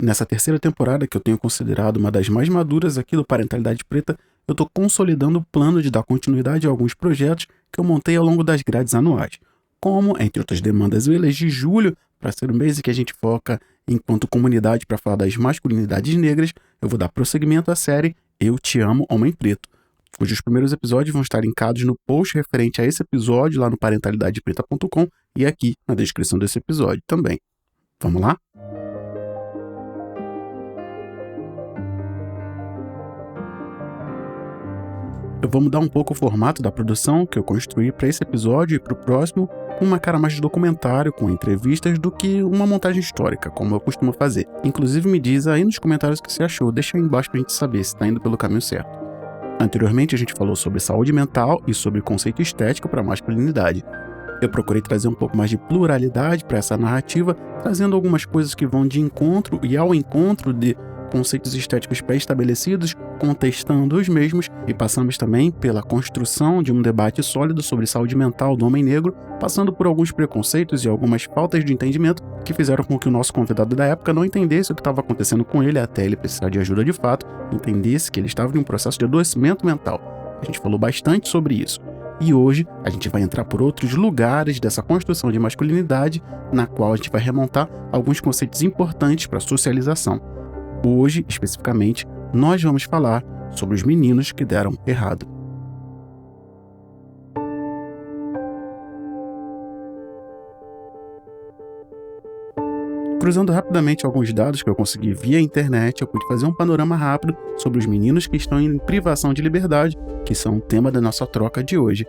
Nessa terceira temporada, que eu tenho considerado uma das mais maduras aqui do Parentalidade Preta, eu estou consolidando o plano de dar continuidade a alguns projetos que eu montei ao longo das grades anuais. Como, entre outras demandas, eu elegi julho para ser o mês em que a gente foca enquanto comunidade para falar das masculinidades negras, eu vou dar prosseguimento à série Eu Te Amo, Homem Preto, cujos primeiros episódios vão estar linkados no post referente a esse episódio lá no parentalidadepreta.com e aqui na descrição desse episódio também. Vamos lá? Eu vou mudar um pouco o formato da produção que eu construí para esse episódio e para o próximo, com uma cara mais de documentário, com entrevistas, do que uma montagem histórica, como eu costumo fazer. Inclusive me diz aí nos comentários o que você achou, deixa aí embaixo pra gente saber se está indo pelo caminho certo. Anteriormente a gente falou sobre saúde mental e sobre conceito estético para masculinidade. Eu procurei trazer um pouco mais de pluralidade para essa narrativa, trazendo algumas coisas que vão de encontro e ao encontro de conceitos estéticos pré-estabelecidos, contestando os mesmos, e passamos também pela construção de um debate sólido sobre saúde mental do homem negro, passando por alguns preconceitos e algumas faltas de entendimento que fizeram com que o nosso convidado da época não entendesse o que estava acontecendo com ele até ele precisar de ajuda de fato, entendesse que ele estava em um processo de adoecimento mental. A gente falou bastante sobre isso. E hoje a gente vai entrar por outros lugares dessa construção de masculinidade, na qual a gente vai remontar alguns conceitos importantes para a socialização. Hoje, especificamente, nós vamos falar sobre os meninos que deram errado. Cruzando rapidamente alguns dados que eu consegui via internet, eu pude fazer um panorama rápido sobre os meninos que estão em privação de liberdade, que são o tema da nossa troca de hoje.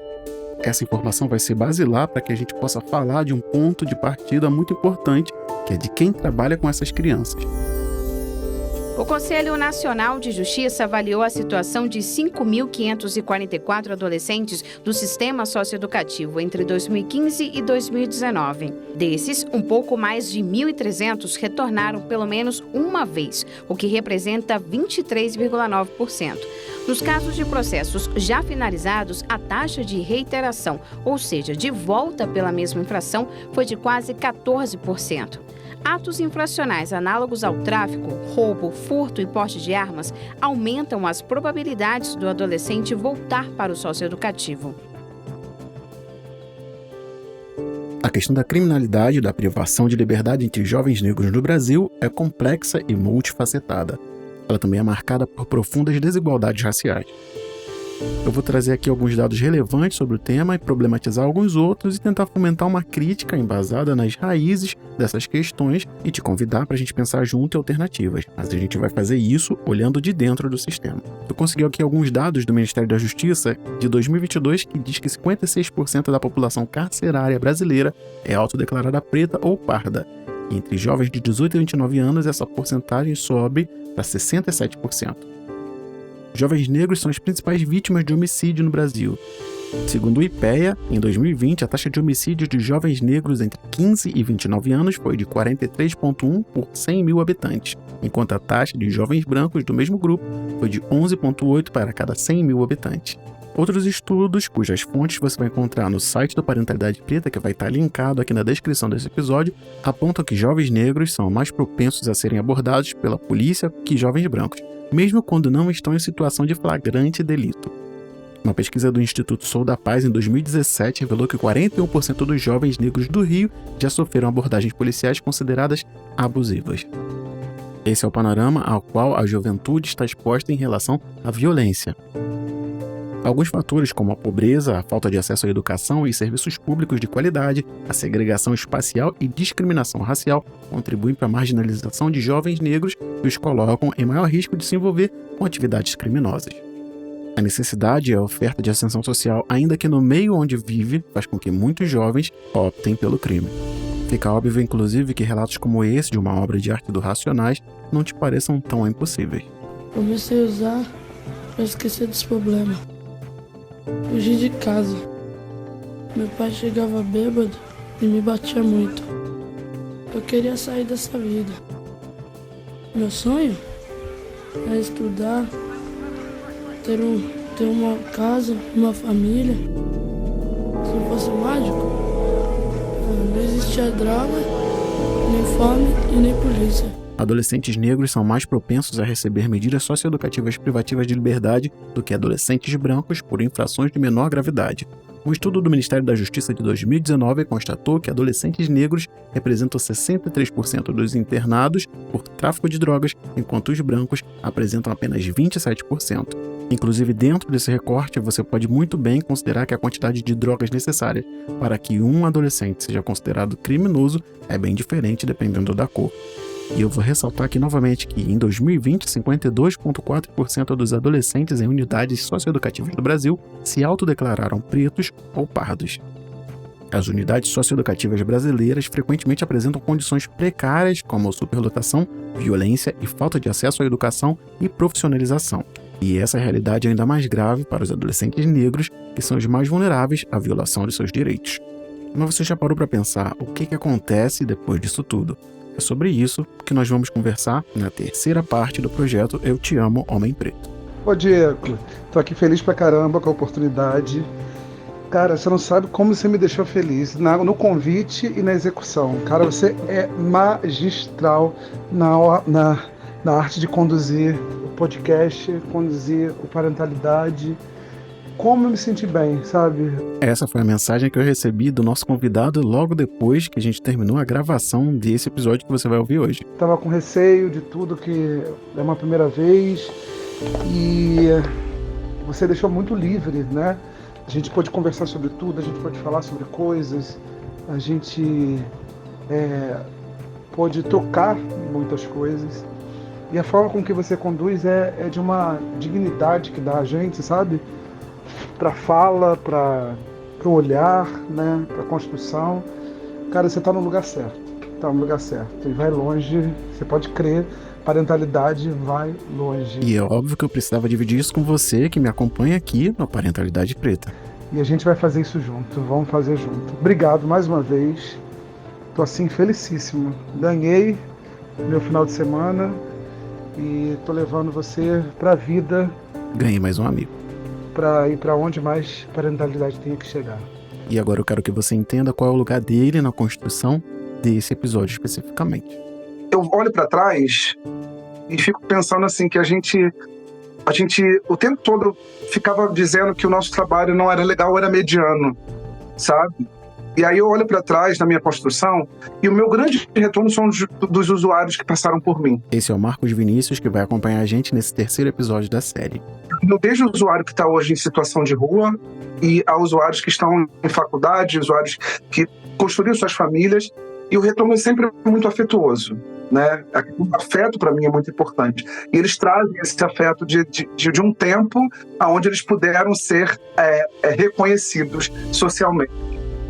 Essa informação vai ser basilar para que a gente possa falar de um ponto de partida muito importante, que é de quem trabalha com essas crianças. O Conselho Nacional de Justiça avaliou a situação de 5.544 adolescentes do sistema socioeducativo entre 2015 e 2019. Desses, um pouco mais de 1.300 retornaram pelo menos uma vez, o que representa 23,9%. Nos casos de processos já finalizados, a taxa de reiteração, ou seja, de volta pela mesma infração, foi de quase 14%. Atos infracionais análogos ao tráfico, roubo, furto e porte de armas aumentam as probabilidades do adolescente voltar para o socioeducativo. A questão da criminalidade e da privação de liberdade entre jovens negros no Brasil é complexa e multifacetada. Ela também é marcada por profundas desigualdades raciais. Eu vou trazer aqui alguns dados relevantes sobre o tema e problematizar alguns outros e tentar fomentar uma crítica embasada nas raízes dessas questões e te convidar para a gente pensar junto em alternativas. Mas a gente vai fazer isso olhando de dentro do sistema. Eu consegui aqui alguns dados do Ministério da Justiça de 2022 que diz que 56% da população carcerária brasileira é autodeclarada preta ou parda. E entre jovens de 18 a 29 anos, essa porcentagem sobe para 67%. Jovens negros são as principais vítimas de homicídio no Brasil. Segundo o IPEA, em 2020, a taxa de homicídio de jovens negros entre 15 e 29 anos foi de 43,1 por 100 mil habitantes, enquanto a taxa de jovens brancos do mesmo grupo foi de 11,8 para cada 100 mil habitantes. Outros estudos, cujas fontes você vai encontrar no site do Parentalidade Preta, que vai estar linkado aqui na descrição desse episódio, apontam que jovens negros são mais propensos a serem abordados pela polícia que jovens brancos, mesmo quando não estão em situação de flagrante delito. Uma pesquisa do Instituto Sou da Paz em 2017 revelou que 41% dos jovens negros do Rio já sofreram abordagens policiais consideradas abusivas. Esse é o panorama ao qual a juventude está exposta em relação à violência. Alguns fatores, como a pobreza, a falta de acesso à educação e serviços públicos de qualidade, a segregação espacial e discriminação racial, contribuem para a marginalização de jovens negros e os colocam em maior risco de se envolver com atividades criminosas. A necessidade e a oferta de ascensão social, ainda que no meio onde vive, faz com que muitos jovens optem pelo crime. Fica óbvio, inclusive, que relatos como esse de uma obra de arte do Racionais não te pareçam tão impossíveis. Comecei a usar para esquecer dos problemas. Fugi de casa. Meu pai chegava bêbado e me batia muito. Eu queria sair dessa vida. Meu sonho é estudar, ter uma casa, uma família. Se eu fosse mágico, não existia droga, nem fome e nem polícia. adolescentes negros são mais propensos a receber medidas socioeducativas privativas de liberdade do que adolescentes brancos por infrações de menor gravidade. Um estudo do Ministério da Justiça de 2019 constatou que adolescentes negros representam 63% dos internados por tráfico de drogas, enquanto os brancos apresentam apenas 27%. Inclusive, dentro desse recorte, você pode muito bem considerar que a quantidade de drogas necessária para que um adolescente seja considerado criminoso é bem diferente dependendo da cor. E eu vou ressaltar aqui novamente que, em 2020, 52,4% dos adolescentes em unidades socioeducativas do Brasil se autodeclararam pretos ou pardos. As unidades socioeducativas brasileiras frequentemente apresentam condições precárias como superlotação, violência e falta de acesso à educação e profissionalização. E essa realidade é ainda mais grave para os adolescentes negros, que são os mais vulneráveis à violação de seus direitos. Mas você já parou para pensar o que acontece depois disso tudo? É sobre isso que nós vamos conversar na terceira parte do projeto Eu Te Amo, Homem Preto. Ô Diego, tô aqui feliz pra caramba com a oportunidade. Cara, você não sabe como você me deixou feliz no convite e na execução. Cara, você é magistral na arte de conduzir o podcast, conduzir o Parentalidade. Como eu me senti bem, sabe? Essa foi a mensagem que eu recebi do nosso convidado logo depois que a gente terminou a gravação desse episódio que você vai ouvir hoje. Tava com receio de tudo, que é uma primeira vez, e você deixou muito livre, né? A gente pode conversar sobre tudo, a gente pode falar sobre coisas, a gente pode tocar em muitas coisas. E a forma com que você conduz é de uma dignidade que dá a gente, sabe? Para fala, para o olhar, né? Para construção. Cara, você está no lugar certo. Está no lugar certo. E vai longe, você pode crer, Parentalidade vai longe. E é óbvio que eu precisava dividir isso com você, que me acompanha aqui no Parentalidade Preta. E a gente vai fazer isso junto, vamos fazer junto. Obrigado mais uma vez. Tô assim, felicíssimo. Ganhei meu final de semana e tô levando você pra vida. Ganhei mais um amigo. Para ir para onde mais parentalidade tenha que chegar. E agora eu quero que você entenda qual é o lugar dele na construção desse episódio especificamente. Eu olho para trás e fico pensando assim, que a gente o tempo todo ficava dizendo que o nosso trabalho não era legal, era mediano, sabe? E aí eu olho para trás na minha construção e o meu grande retorno são dos usuários que passaram por mim. Esse é o Marcos Vinícius, que vai acompanhar a gente nesse terceiro episódio da série. Eu vejo o usuário que está hoje em situação de rua e há usuários que estão em faculdade, usuários que construíram suas famílias, e o retorno é sempre muito afetuoso, né? O afeto para mim é muito importante. E eles trazem esse afeto de um tempo onde eles puderam ser reconhecidos socialmente.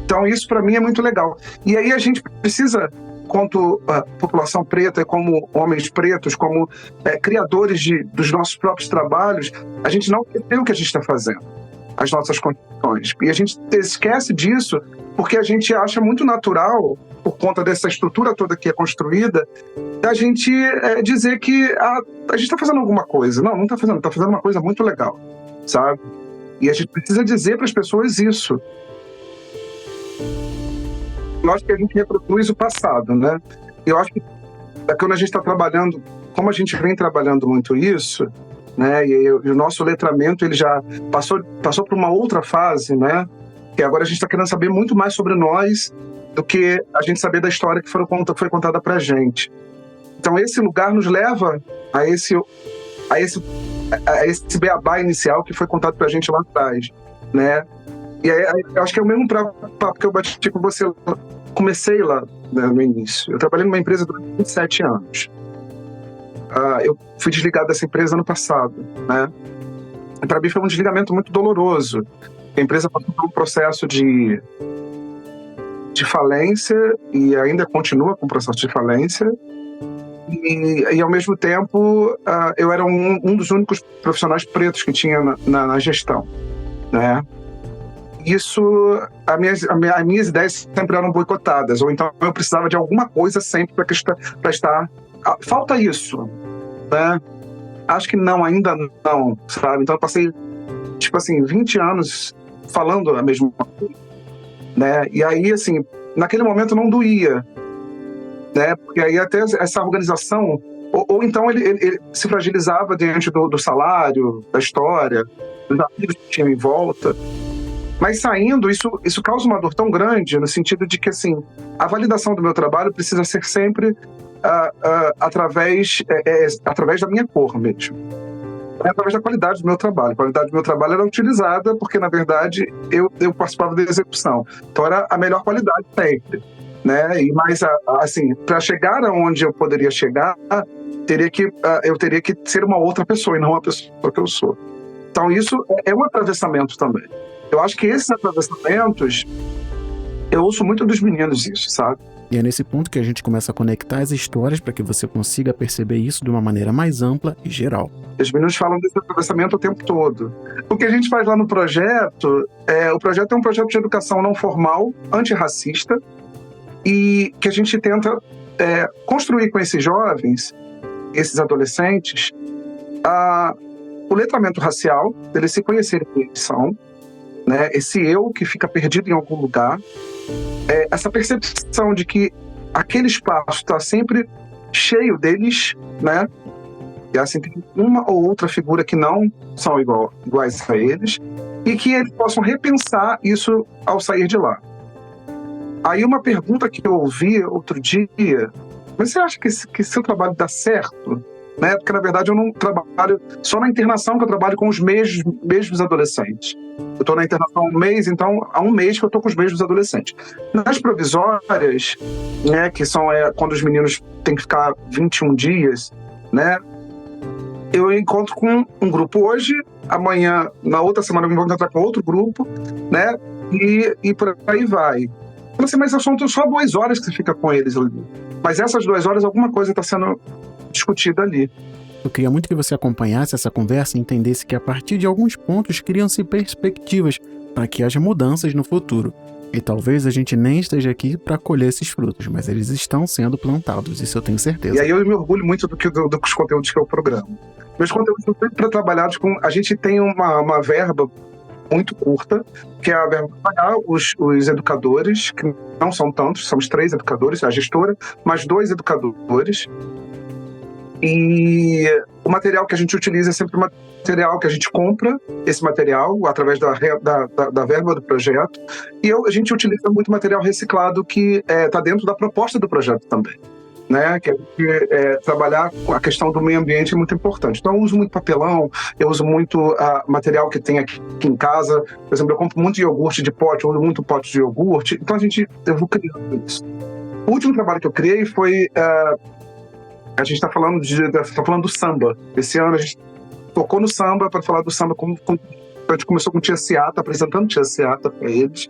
Então isso para mim é muito legal. E aí a gente precisa, quanto a população preta, como homens pretos, como criadores dos nossos próprios trabalhos, a gente não entende o que a gente está fazendo, as nossas condições. E a gente esquece disso porque a gente acha muito natural, por conta dessa estrutura toda que é construída, a gente dizer que a gente está fazendo alguma coisa. Não está fazendo, está fazendo uma coisa muito legal, sabe? E a gente precisa dizer para as pessoas isso. Eu acho que a gente reproduz o passado, né? Eu acho que quando a gente está trabalhando, como a gente vem trabalhando muito isso, né? E o nosso letramento ele já passou por uma outra fase, né? Que agora a gente está querendo saber muito mais sobre nós do que a gente saber da história que foi contada para a gente. Então esse lugar nos leva a esse beabá inicial que foi contado para a gente lá atrás, né? E aí, eu acho que é o mesmo papo que eu bati com você. Comecei lá, né, no início. Eu trabalhei numa empresa durante 27 anos. Eu fui desligado dessa empresa ano passado, né? Para mim foi um desligamento muito doloroso. A empresa passou por um processo de falência e ainda continua com o processo de falência. E ao mesmo tempo, eu era um dos únicos profissionais pretos que tinha na gestão, né? Isso, as minhas ideias sempre eram boicotadas, ou então eu precisava de alguma coisa sempre para estar... Falta isso, né? Acho que não, ainda não, sabe? Então eu passei, 20 anos falando a mesma coisa, né? E aí, assim, naquele momento não doía, né? Porque aí até essa organização, ou então ele se fragilizava diante do salário, da história, dos amigos que tinham em volta. Mas saindo, isso causa uma dor tão grande, no sentido de que, assim, a validação do meu trabalho precisa ser sempre através da minha cor mesmo. É através da qualidade do meu trabalho. A qualidade do meu trabalho era utilizada porque, na verdade, eu participava da execução. Então, era a melhor qualidade sempre, né? Mas, assim, para chegar aonde eu poderia chegar, eu teria que ser uma outra pessoa e não a pessoa que eu sou. Então, isso é um atravessamento também. Eu acho que esses atravessamentos, eu ouço muito dos meninos isso, sabe? E é nesse ponto que a gente começa a conectar as histórias para que você consiga perceber isso de uma maneira mais ampla e geral. Os meninos falam desse atravessamento o tempo todo. O que a gente faz lá no projeto, o projeto é um projeto de educação não formal, antirracista, e que a gente tenta construir com esses jovens, esses adolescentes, o letramento racial, deles se conhecerem quem eles são, né? Esse eu que fica perdido em algum lugar, essa percepção de que aquele espaço está sempre cheio deles, né? E assim, tem uma ou outra figura que não são iguais a eles, e que eles possam repensar isso ao sair de lá. Aí uma pergunta que eu ouvi outro dia: mas você acha que seu trabalho dá certo? Né? Porque, na verdade, eu não trabalho só na internação, que eu trabalho com os mesmos adolescentes. Eu estou na internação há um mês, então há um mês que eu estou com os mesmos adolescentes. Nas provisórias, né, que são quando os meninos têm que ficar 21 dias, né, eu encontro com um grupo hoje, amanhã, na outra semana, eu vou encontrar com outro grupo, né, e por aí vai. Eu sei, mas são só 2 horas que você fica com eles ali. Mas essas 2 horas, alguma coisa está sendo discutida ali. Eu queria muito que você acompanhasse essa conversa e entendesse que a partir de alguns pontos criam-se perspectivas para que haja mudanças no futuro. E talvez a gente nem esteja aqui para colher esses frutos, mas eles estão sendo plantados, isso eu tenho certeza. E aí eu me orgulho muito dos conteúdos que eu programo. Meus conteúdos são sempre trabalhados com... A gente tem uma verba muito curta, que é a verba para pagar os educadores, que não são tantos, somos 3 educadores, a gestora, mais 2 educadores. E o material que a gente utiliza é sempre o material que a gente compra, esse material, através da verba do projeto. E a gente utiliza muito material reciclado que está dentro da proposta do projeto também. Né? Que trabalhar com a questão do meio ambiente é muito importante. Então eu uso muito papelão, eu uso muito material que tem aqui em casa. Por exemplo, eu compro muito iogurte de pote, eu uso muito pote de iogurte. Então eu vou criando isso. O último trabalho que eu criei foi... a gente está falando do samba. Esse ano a gente tocou no samba para falar do samba. A gente começou com Tia Seata, apresentando Tia Seata para eles.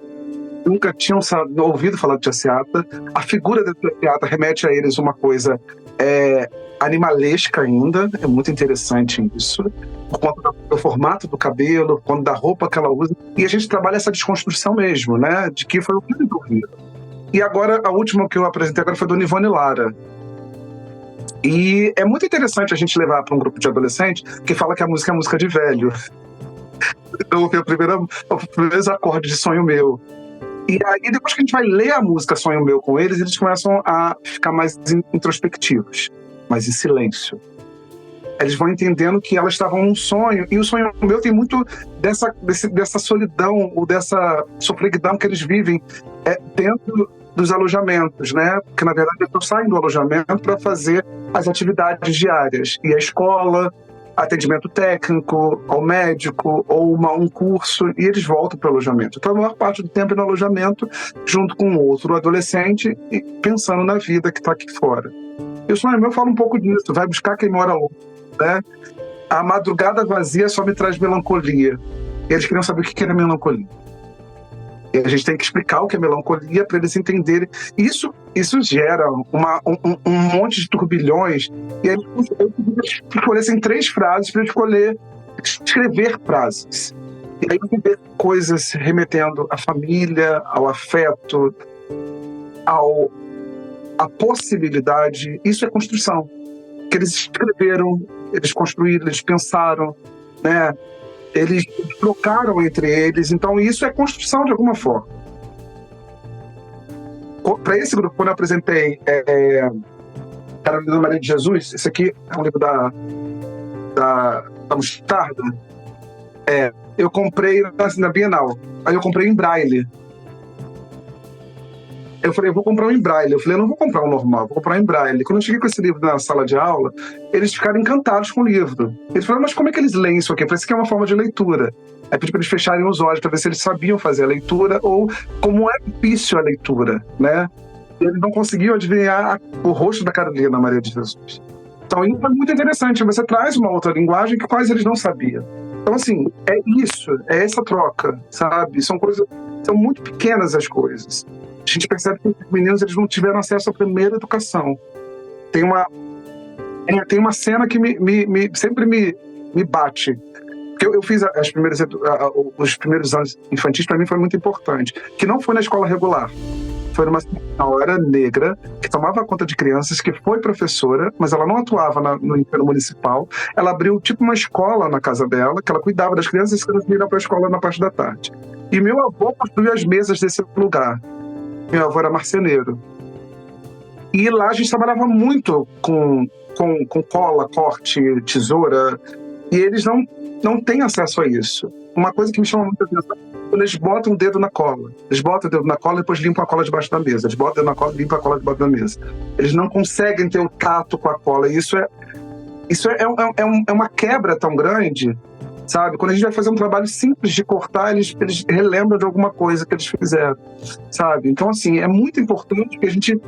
Nunca tinham ouvido falar de Tia Seata. A figura da Tia Seata remete a eles uma coisa animalesca ainda. É muito interessante isso. Por conta do formato do cabelo, por conta da roupa que ela usa. E a gente trabalha essa desconstrução mesmo, né? De que foi o que eles ouviram. E agora, a última que eu apresentei agora foi do Nivone Lara. E é muito interessante a gente levar para um grupo de adolescentes que fala que a música é música de velho. Eu ouvi os primeiros acordes de Sonho Meu. E aí, depois que a gente vai ler a música Sonho Meu com eles, eles começam a ficar mais introspectivos, mais em silêncio. Eles vão entendendo que elas estavam num sonho, e o Sonho Meu tem muito dessa solidão, ou dessa sofreguidão que eles vivem dentro dos alojamentos, né? Porque, na verdade, eles saem do alojamento para fazer as atividades diárias. E a escola, atendimento técnico, ao médico, ou um curso, e eles voltam para o alojamento. Então, a maior parte do tempo é no alojamento, junto com outro adolescente, e pensando na vida que está aqui fora. E o Sonho Meu fala um pouco disso, vai buscar quem mora longe, né? A madrugada vazia só me traz melancolia. E eles queriam saber o que era melancolia. E a gente tem que explicar o que é melancolia para eles entenderem. Isso gera um monte de turbilhões. E aí eu escolhessem 3 frases para escrever frases. E aí eu ver coisas remetendo à família, ao afeto, à possibilidade. Isso é construção. Que eles escreveram, eles construíram, eles pensaram, né? Eles trocaram entre eles, então isso é construção de alguma forma. para esse grupo, quando eu apresentei Carolina Maria de Jesus, esse aqui é um livro da Mostarda, eu comprei na Bienal, aí eu comprei em Braille. Eu falei, eu vou comprar um em Braille. Eu falei, eu não vou comprar um normal, vou comprar um em Braille. Quando eu cheguei com esse livro na sala de aula, eles ficaram encantados com o livro. Eles falaram, mas como é que eles leem isso aqui? Eu falei, isso aqui é uma forma de leitura. Aí pedi para eles fecharem os olhos para ver se eles sabiam fazer a leitura ou como é difícil a leitura, né? E eles não conseguiam adivinhar o rosto da Carolina Maria de Jesus. Então, isso é muito interessante. Você traz uma outra linguagem que quase eles não sabiam. Então, assim, é isso, é essa troca, sabe? São muito pequenas as coisas. A gente percebe que os meninos eles não tiveram acesso à primeira educação. Tem uma cena que sempre me bate. Porque eu fiz os primeiros anos infantis, para mim foi muito importante. Que não foi na escola regular. Foi numa senhora negra que tomava conta de crianças, que foi professora, mas ela não atuava no ensino municipal. Ela abriu tipo uma escola na casa dela, que ela cuidava das crianças e as crianças iam para a escola na parte da tarde. E meu avô construiu as mesas desse lugar. Meu avô era marceneiro. E lá a gente trabalhava muito com cola, corte, tesoura, e eles não têm acesso a isso. Uma coisa que me chama muito a atenção é quando eles botam o dedo na cola. Eles botam o dedo na cola e depois limpam a cola debaixo da mesa. Eles botam o dedo na cola e limpam a cola debaixo da mesa. Eles não conseguem ter o tato com a cola. E isso é uma quebra tão grande, sabe? Quando a gente vai fazer um trabalho simples de cortar, eles relembram de alguma coisa que eles fizeram, sabe? Então, assim, é muito importante que a gente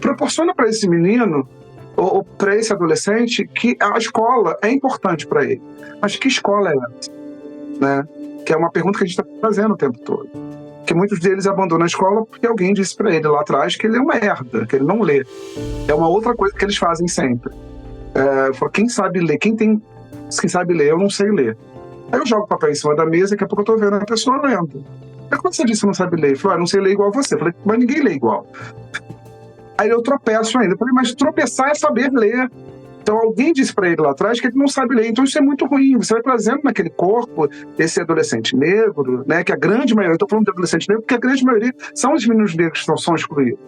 proporciona para esse menino ou para esse adolescente que a escola é importante para ele. Mas que escola é essa? Né? Que é uma pergunta que a gente está fazendo o tempo todo. Que muitos deles abandonam a escola porque alguém disse para ele lá atrás que ele é uma merda, que ele não lê. É uma outra coisa que eles fazem sempre. Quem sabe ler? Quem sabe ler? Eu não sei ler. Aí eu jogo o papel em cima da mesa e daqui a pouco eu tô vendo a pessoa lendo. Aí quando você disse que não sabe ler, ele falou, não sei ler igual você. Eu falei, mas ninguém lê igual. Aí eu tropeço ainda. Eu falei, mas tropeçar é saber ler. Então alguém disse para ele lá atrás que ele não sabe ler. Então isso é muito ruim. Você vai trazendo naquele corpo esse adolescente negro, né? Que a grande maioria, eu tô falando de adolescente negro porque a grande maioria são os meninos negros que são excluídos.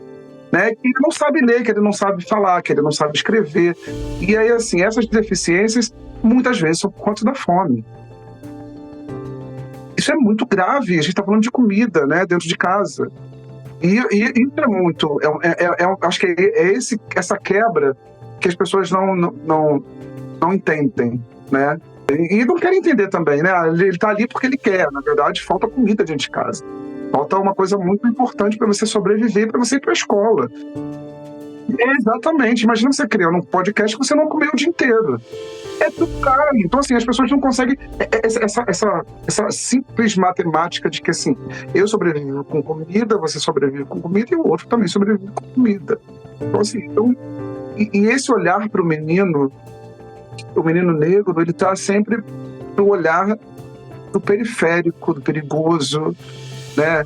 Né? Que ele não sabe ler, que ele não sabe falar, que ele não sabe escrever. E aí, assim, essas deficiências muitas vezes são por conta da fome. Isso é muito grave, a gente está falando de comida, né, dentro de casa. E isso é muito... acho que essa quebra que as pessoas não entendem, né? E não querem entender também, né? Ele está ali porque ele quer, na verdade, falta comida dentro de casa. Falta uma coisa muito importante para você sobreviver, para você ir para a escola. Exatamente. Imagina você criando um podcast que você não comeu o dia inteiro. É tudo caro. Então, assim, as pessoas não conseguem... Essa simples matemática de que, assim, eu sobrevivo com comida, você sobrevive com comida e o outro também sobrevive com comida. Então, assim, e esse olhar para o menino negro, ele está sempre no olhar do periférico, do perigoso, né?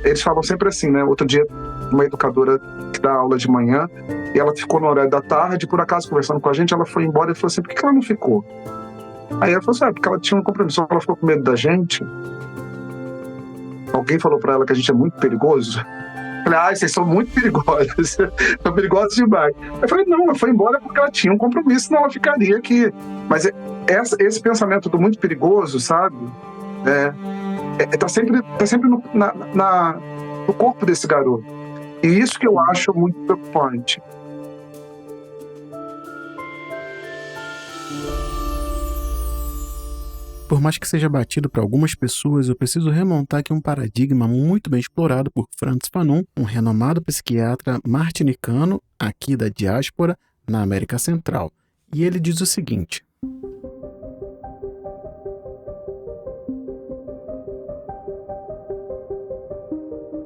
Eles falam sempre assim, né? Outro dia, uma educadora que dá aula de manhã, e ela ficou no horário da tarde, por acaso, conversando com a gente, ela foi embora e falou assim, por que ela não ficou? Aí ela falou assim, porque ela tinha um compromisso, ela ficou com medo da gente. Alguém falou pra ela que a gente é muito perigoso. Eu falei, vocês são muito perigosos, são perigosos demais. Eu falei, não, ela foi embora porque ela tinha um compromisso, senão ela ficaria aqui. Mas esse pensamento do muito perigoso, sabe? Tá sempre no corpo desse garoto. E isso que eu acho muito preocupante. Por mais que seja batido para algumas pessoas, eu preciso remontar aqui um paradigma muito bem explorado por Frantz Fanon, um renomado psiquiatra martinicano aqui da diáspora na América Central. E ele diz o seguinte: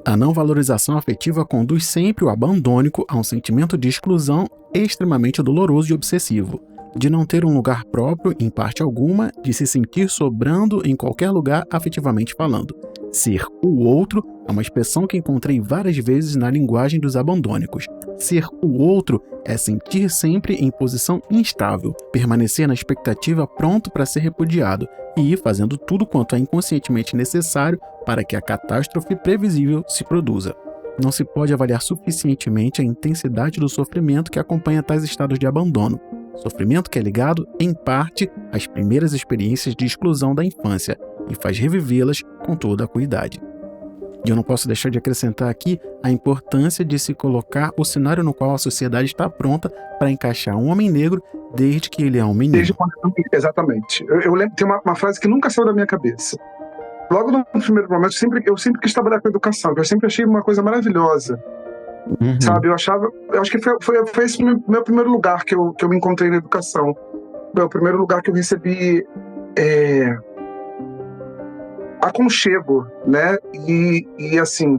a não valorização afetiva conduz sempre o abandônico a um sentimento de exclusão extremamente doloroso e obsessivo, de não ter um lugar próprio em parte alguma, de se sentir sobrando em qualquer lugar afetivamente falando. Ser o outro é uma expressão que encontrei várias vezes na linguagem dos abandônicos. Ser o outro é sentir sempre em posição instável, permanecer na expectativa pronto para ser repudiado e ir fazendo tudo quanto é inconscientemente necessário para que a catástrofe previsível se produza. não se pode avaliar suficientemente a intensidade do sofrimento que acompanha tais estados de abandono. Sofrimento que é ligado, em parte, às primeiras experiências de exclusão da infância e faz revivê-las com toda a acuidade. E eu não posso deixar de acrescentar aqui a importância de se colocar o cenário no qual a sociedade está pronta para encaixar um homem negro desde que ele é um menino. Desde quando... Exatamente. Eu lembro, tem uma frase que nunca saiu da minha cabeça. Logo no primeiro momento, eu sempre quis trabalhar com educação, que eu sempre achei uma coisa maravilhosa. Sabe, eu acho que foi esse meu primeiro lugar que eu me encontrei na educação. Foi o primeiro lugar que eu recebi aconchego, né? E assim,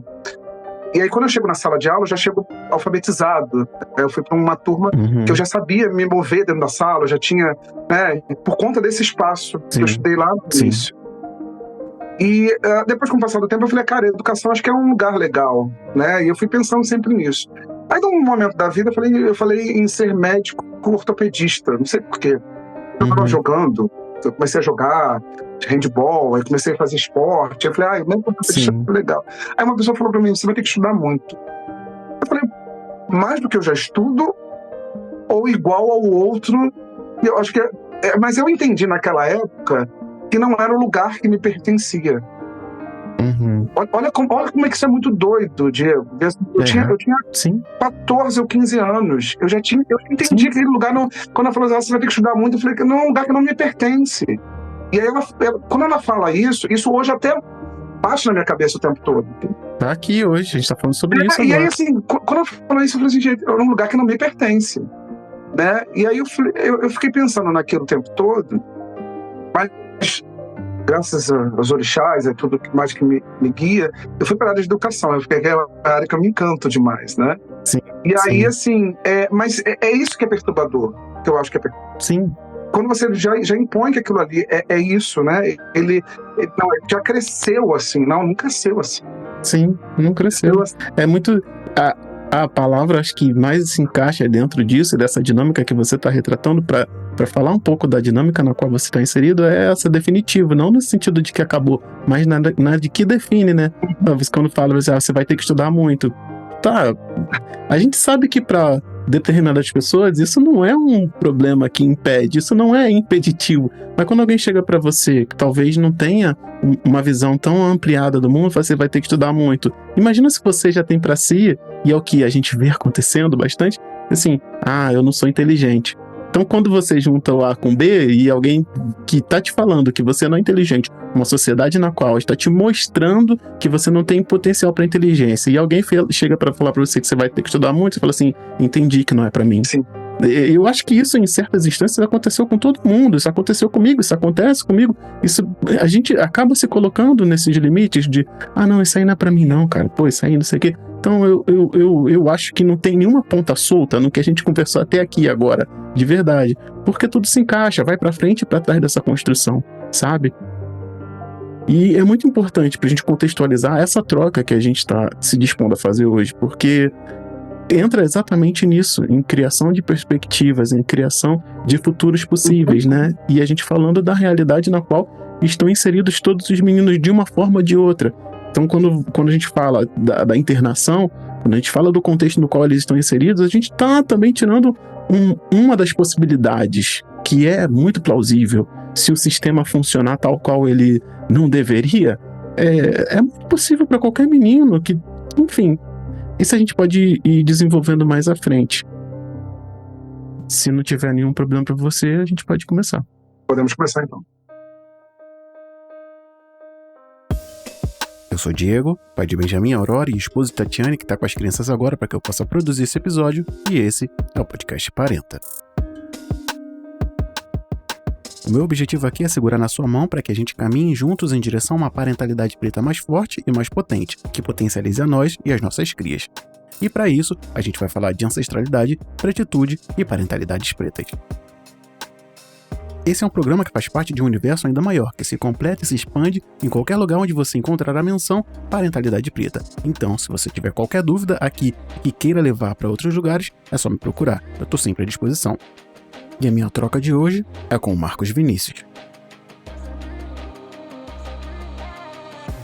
e aí quando eu chego na sala de aula, eu já chego alfabetizado. Eu fui para uma turma que eu já sabia me mover dentro da sala, eu já tinha, né? Por conta desse espaço que eu estudei lá no início. E depois, com o passar do tempo, eu falei, cara, a educação acho que é um lugar legal, né? E eu fui pensando sempre nisso. Aí, num momento da vida, eu falei em ser médico ortopedista, não sei porquê. Eu estava jogando, eu comecei a jogar handball, aí comecei a fazer esporte. Eu falei, médico ortopedista é legal. Aí uma pessoa falou pra mim, você vai ter que estudar muito. Eu falei, mais do que eu já estudo, ou igual ao outro? E eu acho que mas eu entendi naquela época que não era o lugar que me pertencia. Olha como é que isso é muito doido, Diego. Eu tinha 14 ou 15 anos. Eu entendi aquele lugar. Quando ela falou assim, você vai ter que estudar muito, eu falei que não é um lugar que não me pertence. E aí, quando ela fala isso hoje até bate na minha cabeça o tempo todo. Tá aqui hoje, a gente tá falando sobre isso agora. E aí, assim, quando ela falou isso, eu falei assim, gente, é um lugar que não me pertence. Né? E aí eu fiquei pensando naquilo o tempo todo, mas graças aos orixás e tudo mais que me guia, eu fui para a área de educação, eu fiquei aquela área que eu me encanto demais, né? E aí, assim, mas é isso que é perturbador, que eu acho que é perturbador. Quando você já impõe que aquilo ali é isso, né? Ele já cresceu assim, não cresceu assim. Sim, não cresceu. É muito... A palavra, acho que mais se encaixa dentro disso, dessa dinâmica que você está retratando, para falar um pouco da dinâmica na qual você está inserido, é essa definitiva, não no sentido de que acabou, mas nada de que define, né? Quando fala, você vai ter que estudar muito. Tá, a gente sabe que para determinadas pessoas isso não é um problema que impede, isso não é impeditivo, mas quando alguém chega para você que talvez não tenha uma visão tão ampliada do mundo, você vai ter que estudar muito. Imagina se você já tem para si, e é o que a gente vê acontecendo bastante, assim, eu não sou inteligente. Então, quando você junta o A com B e alguém que tá te falando que você não é inteligente, uma sociedade na qual está te mostrando que você não tem potencial para inteligência, e alguém chega para falar para você que você vai ter que estudar muito, você fala assim, entendi que não é para mim. Eu acho que isso, em certas instâncias, aconteceu com todo mundo. Isso aconteceu comigo, isso acontece comigo. A gente acaba se colocando nesses limites de, não, isso aí não é pra mim não, cara. Pô, isso aí não sei o quê. Então, eu acho que não tem nenhuma ponta solta no que a gente conversou até aqui agora, de verdade. Porque tudo se encaixa, vai pra frente e pra trás dessa construção, sabe? E é muito importante pra gente contextualizar essa troca que a gente tá se dispondo a fazer hoje, porque entra exatamente nisso, em criação de perspectivas, em criação de futuros possíveis, né? E a gente falando da realidade na qual estão inseridos todos os meninos de uma forma ou de outra. Então, quando a gente fala da internação, quando a gente fala do contexto no qual eles estão inseridos, a gente está também tirando uma das possibilidades, que é muito plausível, se o sistema funcionar tal qual ele não deveria, é muito possível para qualquer menino que, enfim, isso a gente pode ir desenvolvendo mais à frente. Se não tiver nenhum problema para você, a gente pode começar. Podemos começar, então. Eu sou Diego, pai de Benjamin, Aurora e esposa de Tatiane, que está com as crianças agora para que eu possa produzir esse episódio, e esse é o podcast Parenta. O meu objetivo aqui é segurar na sua mão para que a gente caminhe juntos em direção a uma parentalidade preta mais forte e mais potente, que potencialize a nós e as nossas crias. E para isso, a gente vai falar de ancestralidade, pretitude e parentalidades pretas. Esse é um programa que faz parte de um universo ainda maior, que se completa e se expande em qualquer lugar onde você encontrar a menção parentalidade preta. Então, se você tiver qualquer dúvida aqui e queira levar para outros lugares, é só me procurar, eu estou sempre à disposição. E a minha troca de hoje é com o Marcos Vinícius.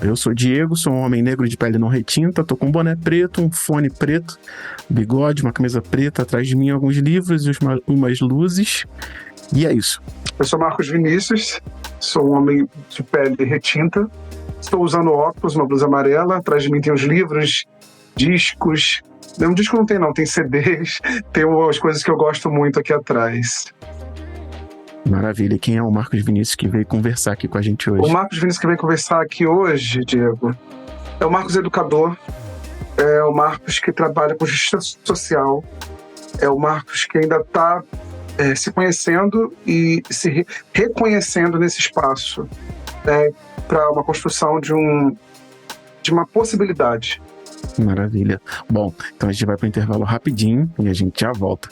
Eu sou Diego, sou um homem negro de pele não retinta, tô com um boné preto, um fone preto, bigode, uma camisa preta, atrás de mim alguns livros e umas luzes, e é isso. Eu sou Marcos Vinícius, sou um homem de pele retinta, estou usando óculos, uma blusa amarela, atrás de mim tem os livros, discos, um disco não, tem CDs, tem umas coisas que eu gosto muito aqui atrás. Maravilha. E quem é o Marcos Vinícius que veio conversar aqui com a gente hoje? O Marcos Vinícius que veio conversar aqui hoje, Diego, é o Marcos educador, é o Marcos que trabalha com justiça social, é o Marcos que ainda está se conhecendo e se reconhecendo nesse espaço, para uma construção de uma possibilidade. Maravilha. Bom, então a gente vai para o intervalo rapidinho e a gente já volta.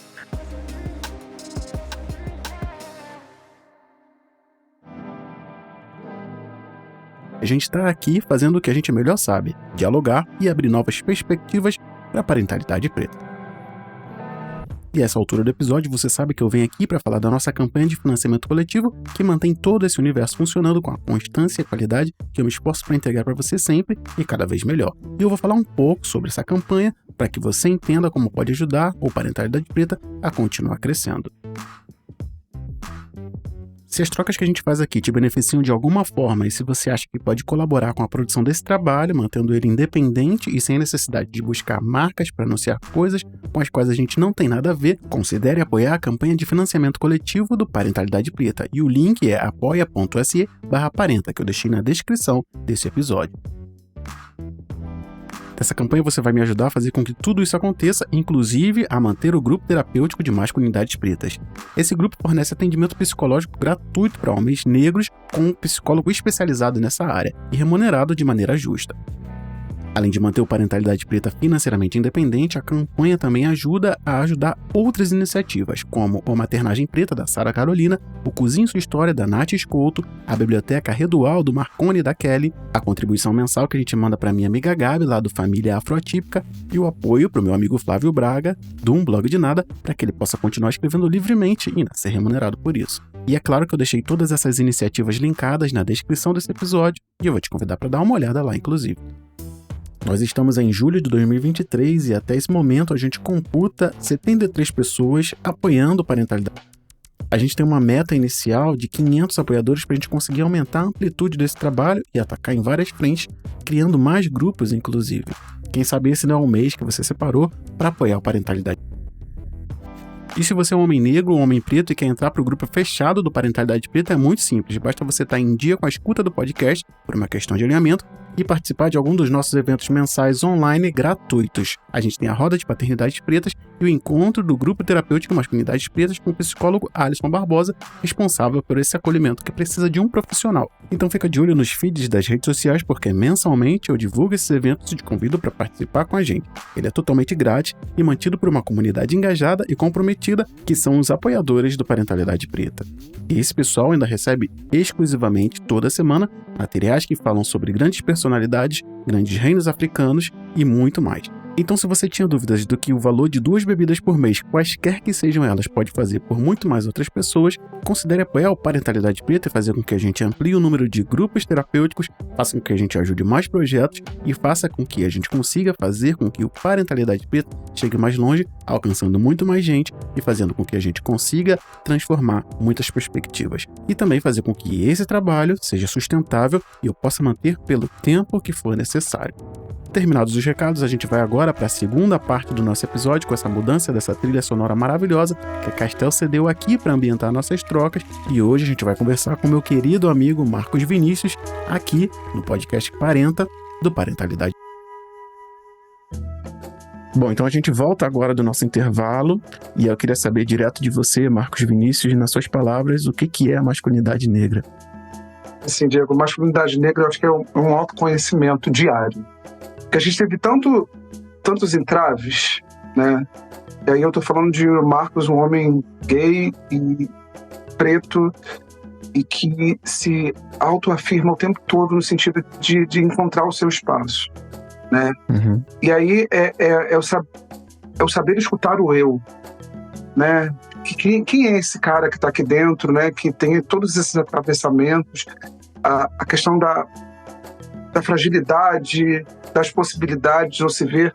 A gente está aqui fazendo o que a gente melhor sabe, dialogar e abrir novas perspectivas para a parentalidade preta. E a essa altura do episódio, você sabe que eu venho aqui para falar da nossa campanha de financiamento coletivo que mantém todo esse universo funcionando com a constância e a qualidade que eu me esforço para entregar para você sempre e cada vez melhor. E eu vou falar um pouco sobre essa campanha para que você entenda como pode ajudar o Parentalidade Preta a continuar crescendo. Se as trocas que a gente faz aqui te beneficiam de alguma forma e se você acha que pode colaborar com a produção desse trabalho, mantendo ele independente e sem necessidade de buscar marcas para anunciar coisas com as quais a gente não tem nada a ver, considere apoiar a campanha de financiamento coletivo do Parentalidade Preta e o link é apoia.se/parenta, que eu deixei na descrição desse episódio. Nessa campanha você vai me ajudar a fazer com que tudo isso aconteça, inclusive a manter o grupo terapêutico de masculinidades pretas. Esse grupo fornece atendimento psicológico gratuito para homens negros com um psicólogo especializado nessa área e remunerado de maneira justa. Além de manter o Parentalidade Preta financeiramente independente, a campanha também ajuda a ajudar outras iniciativas, como o Maternagem Preta, da Sara Carolina, o Cozinha Sua História, da Nath Escolto, a Biblioteca Redual, do Marconi e da Kelly, a contribuição mensal que a gente manda para minha amiga Gabi, lá do Família Afroatípica, e o apoio para o meu amigo Flávio Braga, do Um Blog de Nada, para que ele possa continuar escrevendo livremente e ser remunerado por isso. E é claro que eu deixei todas essas iniciativas linkadas na descrição desse episódio, e eu vou te convidar para dar uma olhada lá, inclusive. Nós estamos em julho de 2023 e até esse momento a gente computa 73 pessoas apoiando o Parentalidade. A gente tem uma meta inicial de 500 apoiadores para a gente conseguir aumentar a amplitude desse trabalho e atacar em várias frentes, criando mais grupos, inclusive. Quem sabe esse não é o mês que você separou para apoiar o Parentalidade. E se você é um homem negro ou um homem preto e quer entrar para o grupo fechado do Parentalidade Preta, é muito simples. Basta você estar em dia com a escuta do podcast, por uma questão de alinhamento, e participar de algum dos nossos eventos mensais online gratuitos. A gente tem a Roda de Paternidades Pretas e o encontro do Grupo Terapêutico Masculinidades Pretas com o psicólogo Alisson Barbosa, responsável por esse acolhimento que precisa de um profissional. Então fica de olho nos feeds das redes sociais, porque mensalmente eu divulgo esses eventos e te convido para participar com a gente. Ele é totalmente grátis e mantido por uma comunidade engajada e comprometida, que são os apoiadores do Parentalidade Preta. E esse pessoal ainda recebe exclusivamente toda semana materiais que falam sobre grandes personalidades, grandes reinos africanos e muito mais. Então, se você tinha dúvidas do que o valor de 2 bebidas por mês, quaisquer que sejam elas, pode fazer por muito mais outras pessoas, considere apoiar o Parentalidade Preta e fazer com que a gente amplie o número de grupos terapêuticos, faça com que a gente ajude mais projetos e faça com que a gente consiga fazer com que o Parentalidade Preta chegue mais longe, alcançando muito mais gente e fazendo com que a gente consiga transformar muitas perspectivas. E também fazer com que esse trabalho seja sustentável e eu possa manter pelo tempo que for necessário. Terminados os recados, a gente vai agora para a segunda parte do nosso episódio com essa mudança dessa trilha sonora maravilhosa que a Castel cedeu aqui para ambientar nossas trocas, e hoje a gente vai conversar com meu querido amigo Marcos Vinícius aqui no podcast 40 do Parentalidade. Bom, então a gente volta agora do nosso intervalo e eu queria saber direto de você, Marcos Vinícius, nas suas palavras, o que é a masculinidade negra? Assim, Diego, masculinidade negra eu acho que é um autoconhecimento diário. Porque a gente teve tantos entraves, né? E aí eu tô falando de Marcos, um homem gay e preto e que se autoafirma o tempo todo no sentido de encontrar o seu espaço, né? Uhum. E aí é o saber escutar o eu, né? Quem é esse cara que está aqui dentro, né? Que tem todos esses atravessamentos, a questão da fragilidade, das possibilidades, ou se ver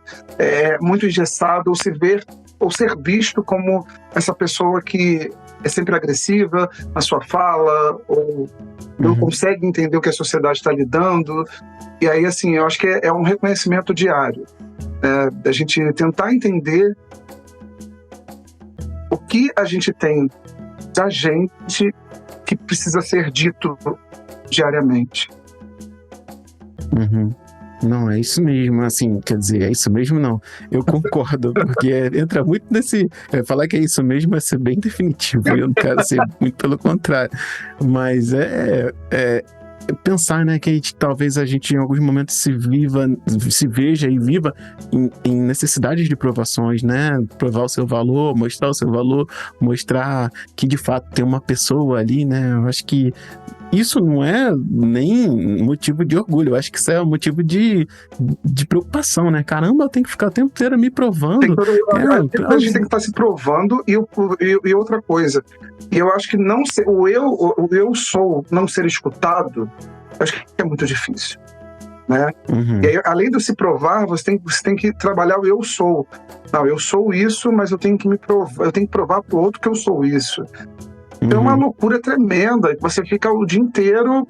muito engessado, ou ser visto como essa pessoa que é sempre agressiva na sua fala, ou não consegue entender o que a sociedade está lhe dando. E aí, assim, eu acho que é um reconhecimento diário, da gente tentar entender o que a gente tem da gente que precisa ser dito diariamente. Não, é isso mesmo, assim, quer dizer, é isso mesmo não, eu concordo, porque entra muito nesse, falar que é isso mesmo é ser bem definitivo, eu não quero ser muito pelo contrário, mas pensar, né, que talvez a gente em alguns momentos se veja e viva em necessidades de provações, né, provar o seu valor, mostrar o seu valor, mostrar que de fato tem uma pessoa ali, né, eu acho que isso não é nem motivo de orgulho, eu acho que isso é um motivo de preocupação, né? Caramba, eu tenho que ficar o tempo inteiro me provando. A gente tem que estar se provando e outra coisa. E eu acho que o eu sou não ser escutado, acho que é muito difícil, né? E aí, além de se provar, você tem que trabalhar o eu sou. Não, eu sou isso, mas eu tenho que provar pro outro que eu sou isso. É uma loucura tremenda, que você fica o dia inteiro,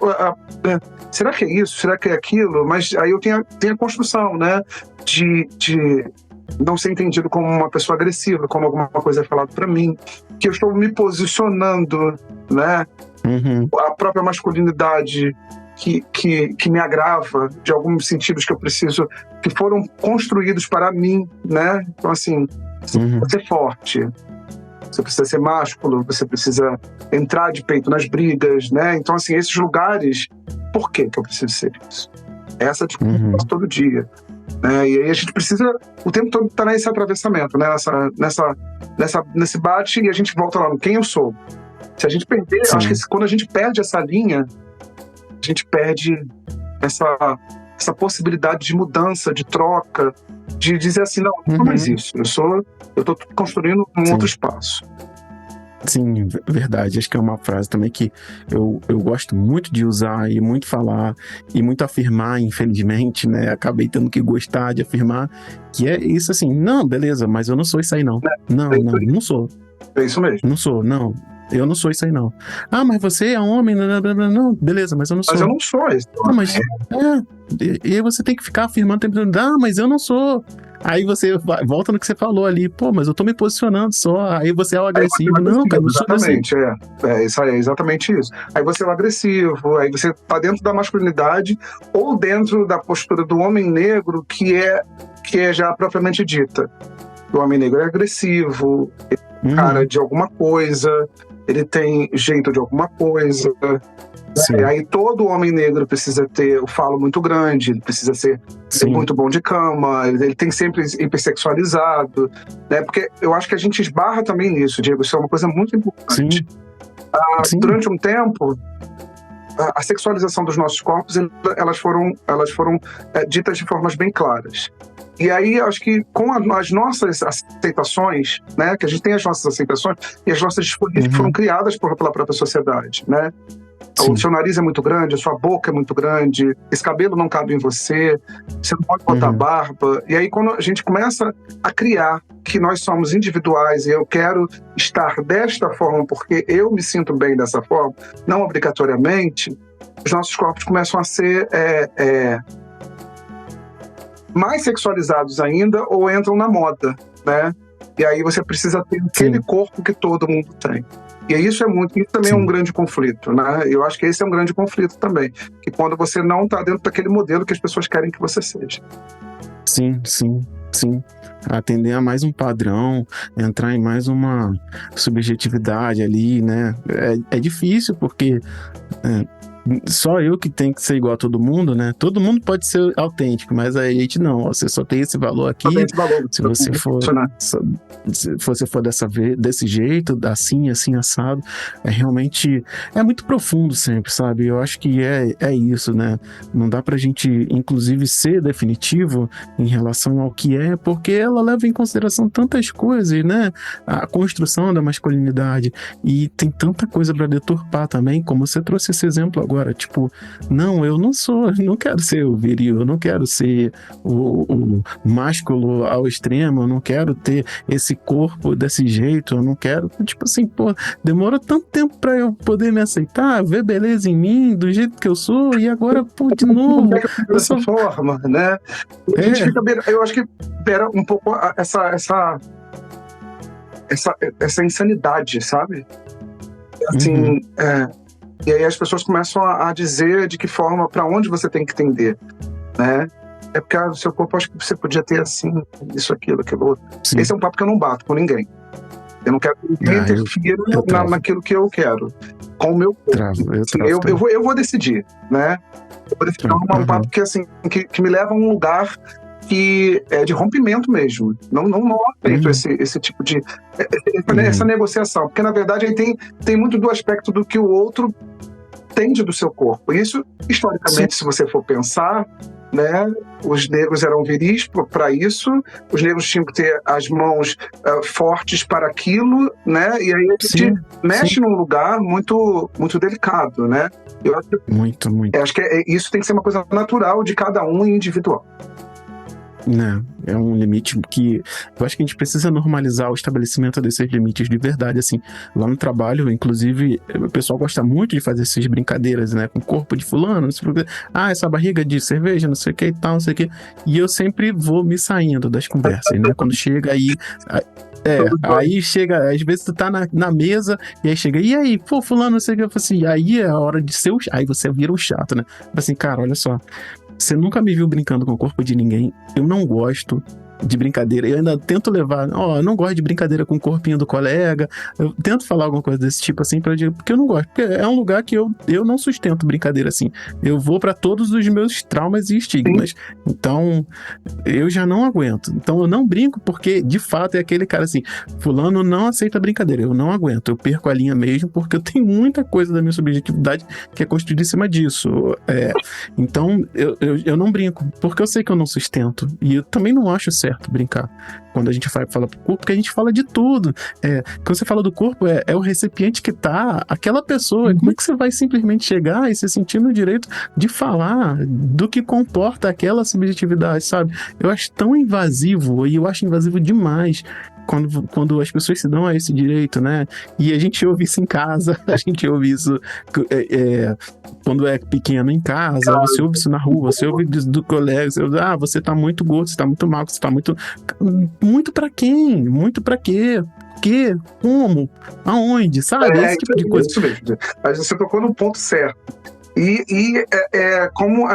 será que é isso? Será que é aquilo? Mas aí eu tenho a construção, né, de não ser entendido como uma pessoa agressiva, como alguma coisa é falada para mim, que eu estou me posicionando, né, a própria masculinidade que me agrava de alguns sentidos que foram construídos para mim, né, então assim, você é forte, você precisa ser másculo, você precisa entrar de peito nas brigas, né? Então, assim, esses lugares, por que eu preciso ser isso? Essa discussão que eu faço todo dia. Né? E aí a gente precisa, o tempo todo, estar nesse atravessamento, né? Nesse bate, e a gente volta lá no quem eu sou. Se a gente perder, acho que quando a gente perde essa linha, a gente perde essa possibilidade de mudança, de troca, de dizer assim, não é mais isso, eu estou construindo um outro espaço. Sim, verdade. Acho que é uma frase também que eu gosto muito de usar e muito falar e muito afirmar, infelizmente, né? Acabei tendo que gostar de afirmar, que é isso assim, não, beleza, mas eu não sou isso aí não. Não sou. É isso mesmo. Não sou, não. Eu não sou isso aí, não. Ah, mas você é homem, não, beleza, mas eu não sou. Mas eu não sou isso. Não, mas e aí você tem que ficar afirmando o tempo todo, mas eu não sou. Aí você volta no que você falou ali, pô, mas eu tô me posicionando só, aí você é o agressivo. Não, cara, não sou exatamente, isso aí, é exatamente isso. Aí você é o agressivo, aí você tá dentro da masculinidade ou dentro da postura do homem negro que é já propriamente dita. O homem negro é agressivo, cara de alguma coisa, ele tem jeito de alguma coisa. Aí todo homem negro precisa ter o falo muito grande, ele precisa ser muito bom de cama, ele tem sempre hipersexualizado, né? Porque eu acho que a gente esbarra também nisso, Diego, isso é uma coisa muito importante. Durante um tempo, a sexualização dos nossos corpos, elas foram ditas de formas bem claras. E aí, acho que com as nossas aceitações, né, que a gente tem as nossas aceitações e as nossas disposições que foram criadas pela própria sociedade, né? O seu nariz é muito grande, a sua boca é muito grande, esse cabelo não cabe em você, você não pode botar barba. E aí, quando a gente começa a criar que nós somos individuais e eu quero estar desta forma porque eu me sinto bem dessa forma, não obrigatoriamente, os nossos corpos começam a ser mais sexualizados ainda ou entram na moda, né? E aí você precisa ter aquele corpo que todo mundo tem. E isso também é um grande conflito, né? Eu acho que esse é um grande conflito também, que quando você não está dentro daquele modelo que as pessoas querem que você seja. Sim. Atender a mais um padrão, entrar em mais uma subjetividade ali, né? É difícil porque só eu que tenho que ser igual a todo mundo, né? Todo mundo pode ser autêntico, mas a gente não. Você só tem esse valor aqui. Se você for desse jeito, assim, assado, realmente é muito profundo sempre, sabe? Eu acho que é isso, né? Não dá pra gente, inclusive, ser definitivo em relação ao que é, porque ela leva em consideração tantas coisas, né? A construção da masculinidade, e tem tanta coisa pra deturpar também, como você trouxe esse exemplo agora, tipo, não, eu não quero ser o viril, eu não quero ser o másculo ao extremo, eu não quero ter esse corpo desse jeito, eu não quero, tipo assim, pô, demorou tanto tempo pra eu poder me aceitar, ver beleza em mim, do jeito que eu sou, e agora, pô, de novo. Dessa forma, né? A gente fica, eu acho que beira um pouco essa insanidade, sabe? Assim, e aí as pessoas começam a dizer de que forma, para onde você tem que tender, né? É porque o seu corpo, acho que você podia ter assim, isso, aquilo, aquilo outro. Sim. Esse é um papo que eu não bato com ninguém. Eu não quero que ninguém interfira naquilo que eu quero, com o meu corpo. Eu vou decidir, né? Eu vou decidir um papo que, assim, que me leva a um lugar que é de rompimento mesmo. Não aceito esse tipo de... essa negociação. Porque, na verdade, aí tem muito do aspecto do que o outro tende do seu corpo. Isso, historicamente, se você for pensar, né, os negros eram viris para isso, os negros tinham que ter as mãos fortes para aquilo, né? E aí a gente mexe num lugar muito, muito delicado, né? Eu acho que, muito. Acho que isso tem que ser uma coisa natural de cada um e individual. É um limite que eu acho que a gente precisa normalizar o estabelecimento desses limites de verdade, assim. Lá no trabalho, inclusive, o pessoal gosta muito de fazer essas brincadeiras, né, com o corpo de fulano, não sei o que, essa barriga de cerveja, não sei o que e tal, não sei o que, e eu sempre vou me saindo das conversas, né, quando chega aí... aí chega, às vezes tu tá na mesa, e aí chega, e aí, pô, fulano, não sei o que, eu falo assim, aí é a hora de ser aí você vira o chato, né, assim, cara, olha só, você nunca me viu brincando com o corpo de ninguém, eu não gosto de brincadeira, eu ainda tento levar, eu não gosto de brincadeira com o corpinho do colega, eu tento falar alguma coisa desse tipo assim, porque eu não gosto, porque é um lugar que eu não sustento brincadeira assim, eu vou pra todos os meus traumas e estigmas, então eu já não aguento, então eu não brinco porque de fato é aquele cara assim, fulano não aceita brincadeira, eu não aguento, eu perco a linha mesmo, porque eu tenho muita coisa da minha subjetividade que é construída em cima disso, então eu não brinco, porque eu sei que eu não sustento, e eu também não acho certo brincar quando a gente fala pro corpo, porque a gente fala de tudo. Quando você fala do corpo, é o recipiente que tá aquela pessoa. Como é que você vai simplesmente chegar e se sentir no direito de falar do que comporta aquela subjetividade, sabe? Eu acho tão invasivo, e eu acho invasivo demais quando as pessoas se dão a esse direito, né? E a gente ouve isso em casa, a gente ouve isso quando é pequeno em casa, você ouve isso na rua, você ouve do colega, você ouve, você tá muito gordo, você tá muito magro, você tá muito... Muito pra quem? Muito pra quê? Que? Como? Aonde? Sabe? Esse tipo de coisa. Isso mesmo. Mas você tocou no ponto certo. E como...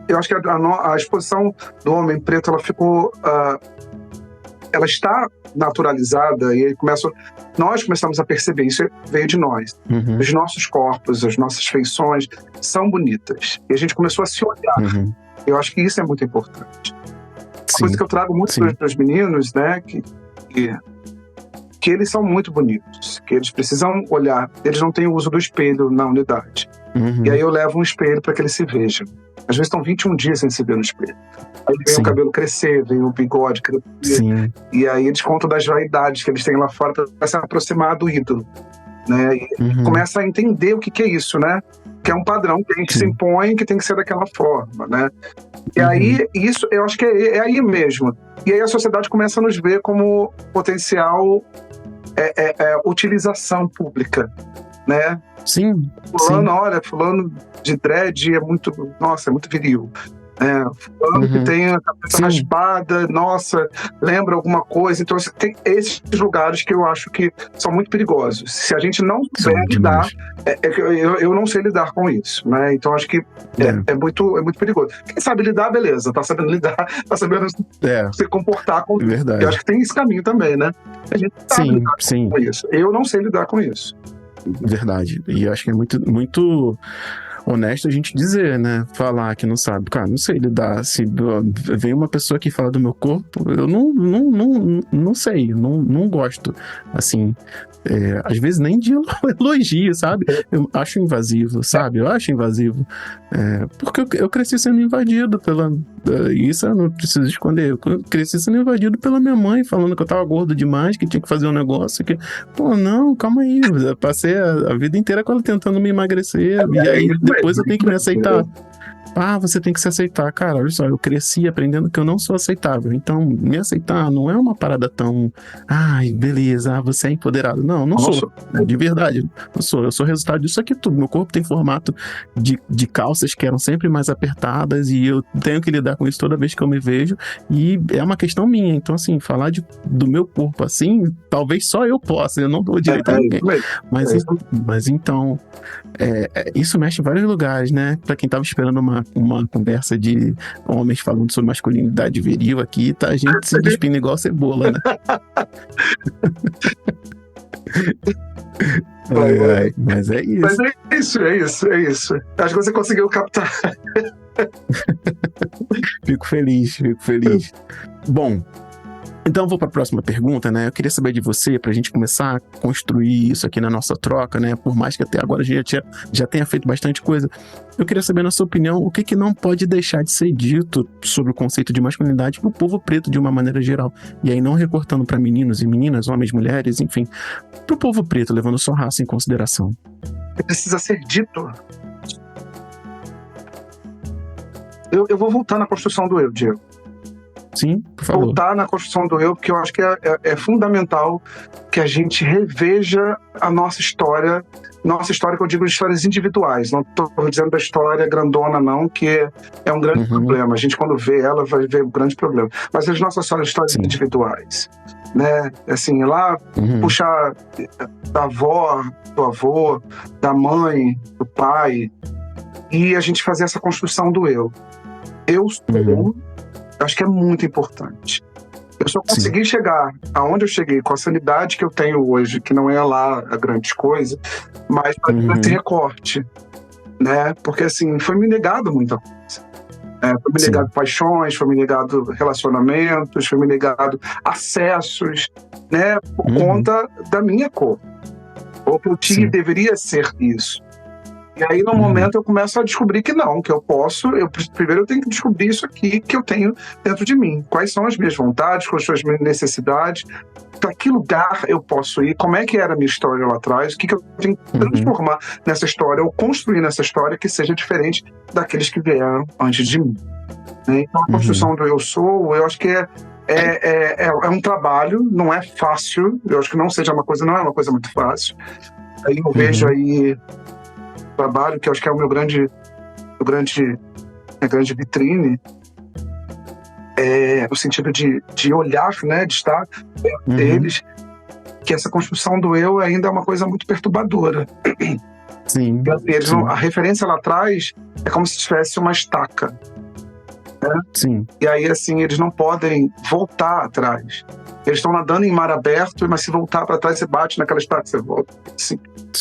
eu acho que a exposição do homem preto, ela ficou... ela está naturalizada e aí nós começamos a perceber, isso veio de nós. Os nossos corpos, as nossas feições são bonitas. E a gente começou a se olhar. Eu acho que isso é muito importante. Uma coisa que eu trago muito para os meninos, né, que eles são muito bonitos, que eles precisam olhar, eles não têm o uso do espelho na unidade. E aí eu levo um espelho para que eles se vejam. Às vezes estão 21 dias sem se ver no espelho. Aí vem o cabelo crescer, vem o bigode crescer. E aí eles contam das vaidades que eles têm lá fora para se aproximar do ídolo. Né? E começa a entender o que é isso, né? Que é um padrão que a gente se impõe, que tem que ser daquela forma, né? E aí, isso, eu acho que é aí mesmo. E aí a sociedade começa a nos ver como potencial utilização pública, né? Fulano, olha, fulano de dread é muito viril. Fulano que tem a cabeça raspada, nossa, lembra alguma coisa. Então, tem esses lugares que eu acho que são muito perigosos. Se a gente não souber lidar, eu não sei lidar com isso, né? Então, acho que é muito perigoso. Quem sabe lidar, beleza, tá sabendo lidar, tá sabendo se comportar com isso. Verdade. Eu acho que tem esse caminho também, né? A gente sabe lidar com isso. Eu não sei lidar com isso. Verdade. E eu acho que é muito honesto a gente dizer, né? Falar que não sabe. Cara, não sei lidar. Se vem uma pessoa que fala do meu corpo, eu não sei, não gosto. Assim, às vezes nem de elogio, sabe? Eu acho invasivo, sabe? Eu acho invasivo. Porque eu cresci sendo invadido pela... Isso eu não preciso esconder. Eu cresci sendo invadido pela minha mãe, falando que eu tava gordo demais, que tinha que fazer um negócio que... Pô, não, calma aí. Eu passei a vida inteira com ela tentando me emagrecer. E aí depois eu tenho que me aceitar. Você tem que se aceitar. Cara, olha só, eu cresci aprendendo que eu não sou aceitável. Então, me aceitar não é uma parada tão... Ai, beleza, você é empoderado. Não sou. De verdade, não sou. Eu sou resultado disso aqui tudo. Meu corpo tem formato de calças que eram sempre mais apertadas e eu tenho que lidar com isso toda vez que eu me vejo. E é uma questão minha. Então, assim, falar do meu corpo assim, talvez só eu possa. Eu não dou direito a ninguém. Mas então... isso mexe em vários lugares, né? Pra quem tava esperando uma conversa de homens falando sobre masculinidade viril aqui, tá a gente se despindo igual cebola, né? Mas é isso. Mas é isso. Acho que você conseguiu captar. Fico feliz. Bom, então eu vou para a próxima pergunta, né? Eu queria saber de você, para a gente começar a construir isso aqui na nossa troca, né? Por mais que até agora a gente já tenha feito bastante coisa. Eu queria saber, na sua opinião, o que não pode deixar de ser dito sobre o conceito de masculinidade para o povo preto de uma maneira geral. E aí não recortando para meninos e meninas, homens, mulheres, enfim. Para o povo preto, levando sua raça em consideração. Precisa ser dito. Eu vou voltar na construção do eu, Diego. Sim, por favor. Voltar na construção do eu, porque eu acho que é fundamental que a gente reveja a nossa história que eu digo de histórias individuais, não estou dizendo da história grandona não, que é um grande problema, a gente quando vê ela vai ver um grande problema, mas as nossas histórias individuais, né, assim, lá puxar da avó, do avô, da mãe, do pai, e a gente fazer essa construção do eu sou. Acho que é muito importante. Eu só consegui chegar aonde eu cheguei com a sanidade que eu tenho hoje, que não é lá a grande coisa, mas para ter recorte, né? Porque assim, foi me negado muita coisa. Foi me negado paixões, foi me negado relacionamentos, foi me negado acessos, né? Por conta da minha cor. Ou que eu tinha, deveria ser isso. E aí, no momento, eu começo a descobrir que não, que eu posso... Primeiro, eu tenho que descobrir isso aqui que eu tenho dentro de mim. Quais são as minhas vontades, quais são as minhas necessidades, para que lugar eu posso ir, como é que era a minha história lá atrás, o que eu tenho que transformar nessa história, ou construir nessa história que seja diferente daqueles que vieram antes de mim. Né? Então, a construção do eu sou, eu acho que é um trabalho, não é fácil, eu acho que não é uma coisa muito fácil. Aí eu vejo aí... trabalho, que eu acho que é o minha grande vitrine, no sentido de olhar, né, de estar perto deles, que essa construção do eu ainda é uma coisa muito perturbadora. Sim. A referência lá atrás é como se tivesse uma estaca. Né? Sim. E aí, assim, eles não podem voltar atrás. Eles estão nadando em mar aberto, mas se voltar para trás, você bate naquela estaca, você volta. Assim.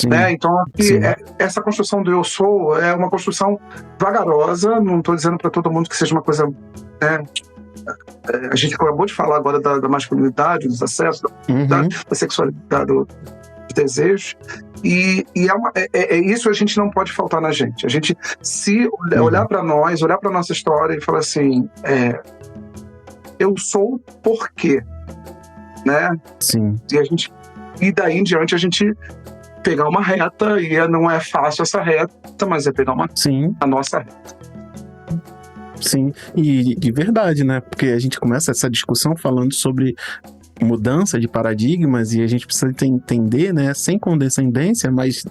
Né? Então, aqui, essa construção do eu sou é uma construção vagarosa, não estou dizendo para todo mundo que seja uma coisa... Né? A gente acabou de falar agora da masculinidade, dos acessos, da sexualidade, dos desejos, e isso a gente não pode faltar na gente. A gente, se olhar para nós, olhar para nossa história e falar assim, eu sou por quê? Né? Sim. E daí em diante a gente pegar uma reta, e não é fácil essa reta, mas é pegar a nossa reta. Sim, e de verdade, né? Porque a gente começa essa discussão falando sobre mudança de paradigmas e a gente precisa entender, né? Sem condescendência, mas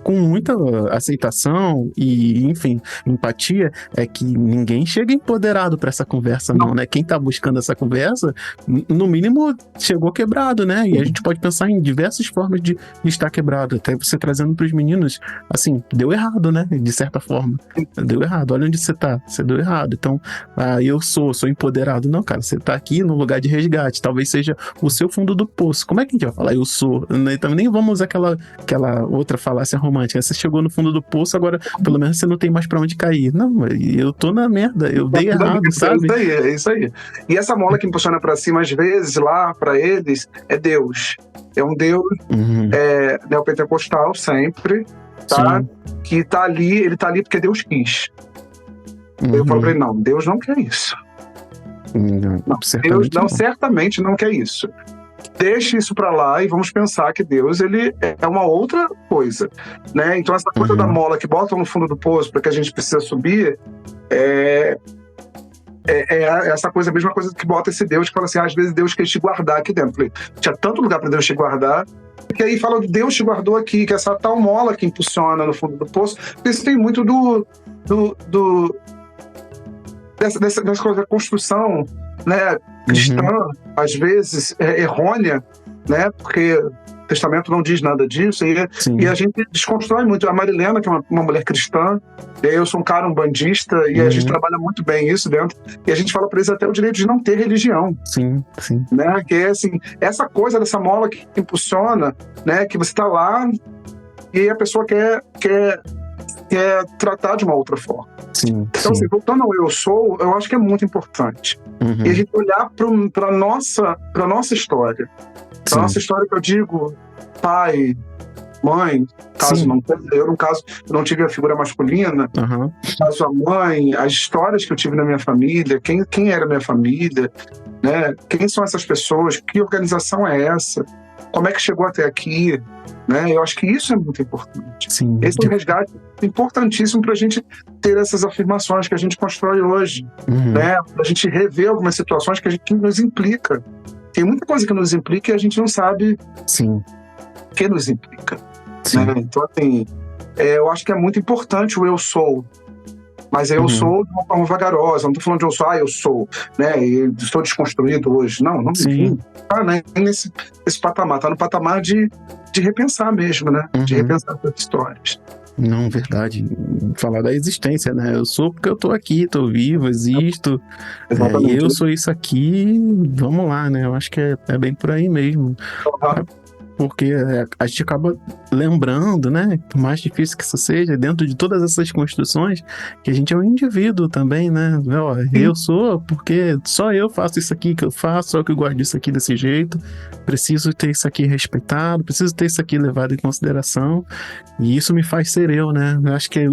com muita aceitação e, enfim, empatia, é que ninguém chega empoderado para essa conversa, não, né? Quem tá buscando essa conversa, no mínimo, chegou quebrado, né? E a gente pode pensar em diversas formas de estar quebrado. Até você trazendo pros meninos, assim, deu errado, né? De certa forma. Deu errado. Olha onde você tá. Você deu errado. Então, eu sou empoderado. Não, cara, você tá aqui no lugar de resgate. Talvez seja o seu fundo do poço. Como é que a gente vai falar? Eu sou. Então, nem vamos usar aquela outra falácia romântica. Você chegou no fundo do poço, agora pelo menos você não tem mais pra onde cair. Não, eu tô na merda, eu dei errado, sabe? É isso aí. E essa mola que impulsiona pra cima, às vezes, lá, pra eles, é Deus. É um Deus neopentecostal sempre, tá? Sim. Que tá ali, ele tá ali porque Deus quis. Eu falo pra ele, não, Deus não quer isso. Não, Deus certamente não quer isso. Deixe isso pra lá e vamos pensar que Deus, ele é uma outra coisa, né? Então essa coisa da mola que botam no fundo do poço para que a gente precisa subir é essa coisa, a mesma coisa que bota esse Deus que fala assim, às vezes Deus quer te guardar aqui dentro. Falei, tinha tanto lugar para Deus te guardar, que aí fala que Deus te guardou aqui, que essa tal mola que impulsiona no fundo do poço, porque isso tem muito dessa coisa da construção, né, cristã, às vezes errônea, né, porque o Testamento não diz nada disso, e a gente desconstrói muito. A Marilena, que é uma mulher cristã, eu sou um cara umbandista, e a gente trabalha muito bem isso dentro, e a gente fala para eles até o direito de não ter religião. Sim. Né, que é assim, essa coisa dessa mola que impulsiona, né, que você tá lá e a pessoa quer tratar de uma outra forma. Então, assim, voltando ao eu sou, eu acho que é muito importante. E a gente olhar para nossa história. Para nossa história, que eu digo, pai, mãe, caso não tenha, eu no caso, eu não tive a figura masculina, caso a mãe, as histórias que eu tive na minha família, quem era minha família, né? Quem são essas pessoas, que organização é essa, como é que chegou até aqui, né? Eu acho que isso é muito importante. Esse é um resgate importantíssimo para a gente ter essas afirmações que a gente constrói hoje, né? Para a gente rever algumas situações que nos implica. Tem muita coisa que nos implica e a gente não sabe que nos implica. Né? Então, assim, eu acho que é muito importante o eu sou. Mas eu sou de uma forma vagarosa, não estou falando de eu sou, eu sou, né? E estou desconstruído hoje. Não tá, né? Nesse patamar, tá no patamar de repensar mesmo, né? De repensar essas histórias. Não, verdade. Falar da existência, né? Eu sou porque eu tô aqui, tô vivo, existo. Eu sou isso aqui, vamos lá, né? Eu acho que é bem por aí mesmo. Porque a gente acaba lembrando, né? Por mais difícil que isso seja, dentro de todas essas construções, que a gente é um indivíduo também, né? Eu sou porque só eu faço isso aqui que eu faço, só que eu gosto disso aqui desse jeito, preciso ter isso aqui respeitado, preciso ter isso aqui levado em consideração, e isso me faz ser eu, né? Eu acho que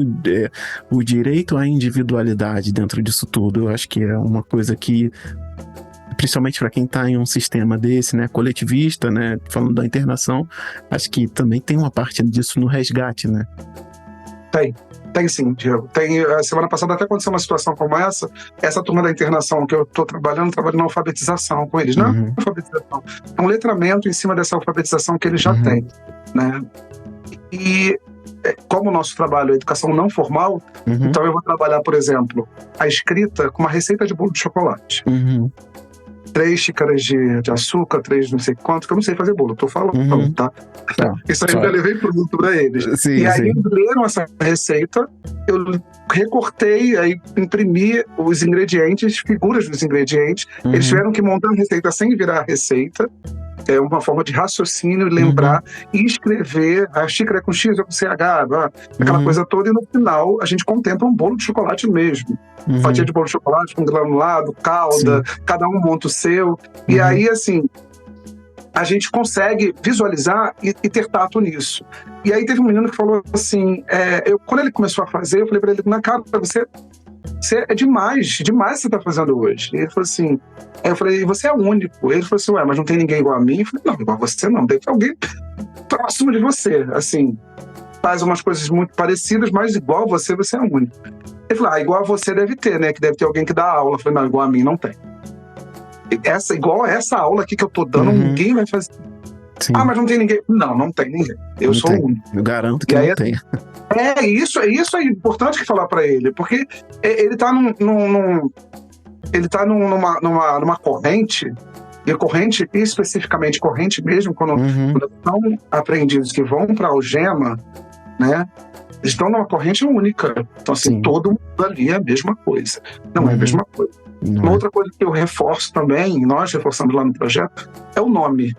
o direito à individualidade dentro disso tudo, eu acho que é uma coisa que, principalmente para quem está em um sistema desse, né, coletivista, né, falando da internação, acho que também tem uma parte disso no resgate, né? Tem sim, Diego. A semana passada até aconteceu uma situação como essa turma da internação que eu estou trabalhando na alfabetização com eles, não é alfabetização, é um letramento em cima dessa alfabetização que eles já têm, né? E como o nosso trabalho é educação não formal, então eu vou trabalhar, por exemplo, a escrita com uma receita de bolo de chocolate. 3 xícaras de açúcar, 3 não sei quanto, que eu não sei fazer bolo, eu tô falando, tá? Isso aí eu já levei pronto pra eles. Aí eles leram essa receita, eu recortei, aí imprimi os ingredientes, figuras dos ingredientes, eles tiveram que montar a receita sem virar a receita, é uma forma de raciocínio, lembrar e escrever, a xícara é com X ou com CH, aquela coisa toda, e no final a gente contempla um bolo de chocolate mesmo. Fatia de bolo de chocolate com granulado, calda, cada um monta o seu. E aí, assim, a gente consegue visualizar e ter tato nisso. E aí teve um menino que falou assim, quando ele começou a fazer, eu falei pra ele, na cara, você é demais você tá fazendo hoje. E ele falou assim, aí eu falei, você é único. Ele falou assim, mas não tem ninguém igual a mim? Eu falei, não, igual a você não, deve ter alguém próximo de você, assim, faz umas coisas muito parecidas, mas igual a você é único. Ele falou, igual a você deve ter, né, que deve ter alguém que dá aula. Eu falei, não, igual a mim não tem. Igual a essa aula aqui que eu tô dando, ninguém vai fazer. Mas não tem ninguém. Não tem ninguém. Eu sou o único. Eu garanto que não tem. Isso é importante que falar pra ele, porque ele tá numa corrente, e corrente, especificamente corrente mesmo, quando são aprendizes que vão pra algema, né, eles estão numa corrente única. Então, assim, todo mundo ali é a mesma coisa. Não é a mesma coisa. Uma outra coisa que eu reforço também, nós reforçamos lá no projeto, é o nome.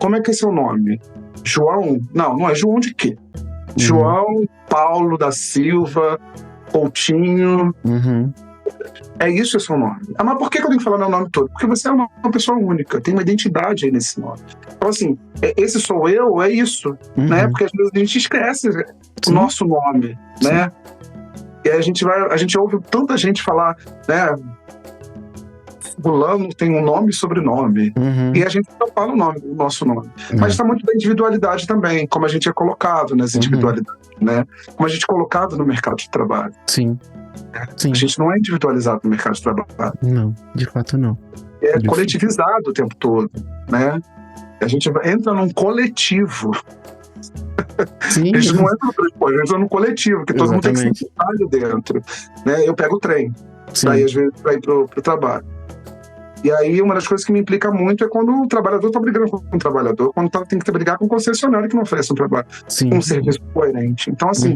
Como é que é seu nome? João? Não é João de quê? João Paulo da Silva Coutinho. É isso, é seu nome. Mas por que eu tenho que falar meu nome todo? Porque você é uma pessoa única, tem uma identidade aí nesse nome. Então, assim, esse sou eu, é isso, né? Porque às vezes a gente esquece o nosso nome, né? E aí a gente ouve tanta gente falar, né? Fulano tem um nome e sobrenome. E a gente não fala o nosso nome. Mas está muito da individualidade também, como a gente é colocado nas individualidades, né? Como a gente é colocado no mercado de trabalho. Sim. A gente não é individualizado no mercado de trabalho. Não, de fato não. É coletivizado o tempo todo, né? A gente entra num coletivo. Sim. A gente não entra no transporte, a gente entra num coletivo, que todo mundo tem que ser ali dentro, né? Eu pego o trem, pra ir, às vezes, pra ir pro trabalho. E aí, uma das coisas que me implica muito é quando o trabalhador está brigando com um trabalhador, quando tem que brigar com um concessionário que não oferece um trabalho, um serviço coerente. Então, assim,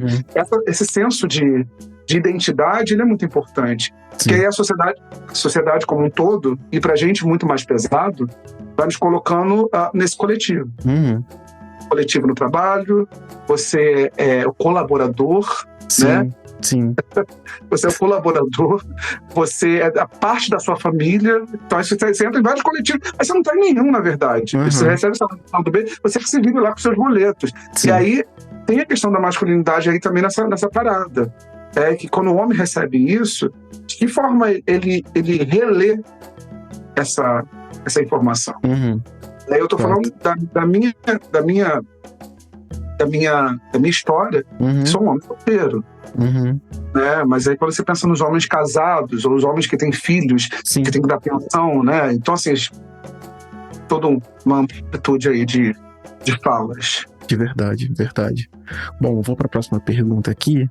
esse senso de identidade, ele é muito importante. Porque aí a sociedade como um todo, e pra gente muito mais pesado, vai nos colocando nesse coletivo. Coletivo no trabalho, você é o colaborador, né? Sim. Você é o colaborador, você é a parte da sua família, então você entra em vários coletivos, mas você não está em nenhum, na verdade. Você recebe o salário do bem, você que se vira lá com seus boletos. E aí tem a questão da masculinidade aí também nessa parada. É que quando o homem recebe isso, de que forma ele relê essa informação? Aí eu estou falando da minha história, sou um homem solteiro. Né? Mas aí quando você pensa nos homens casados, ou os homens que têm filhos, que têm que dar pensão, né? Então, assim, toda uma amplitude aí de falas. De verdade. Bom, vou para a próxima pergunta aqui.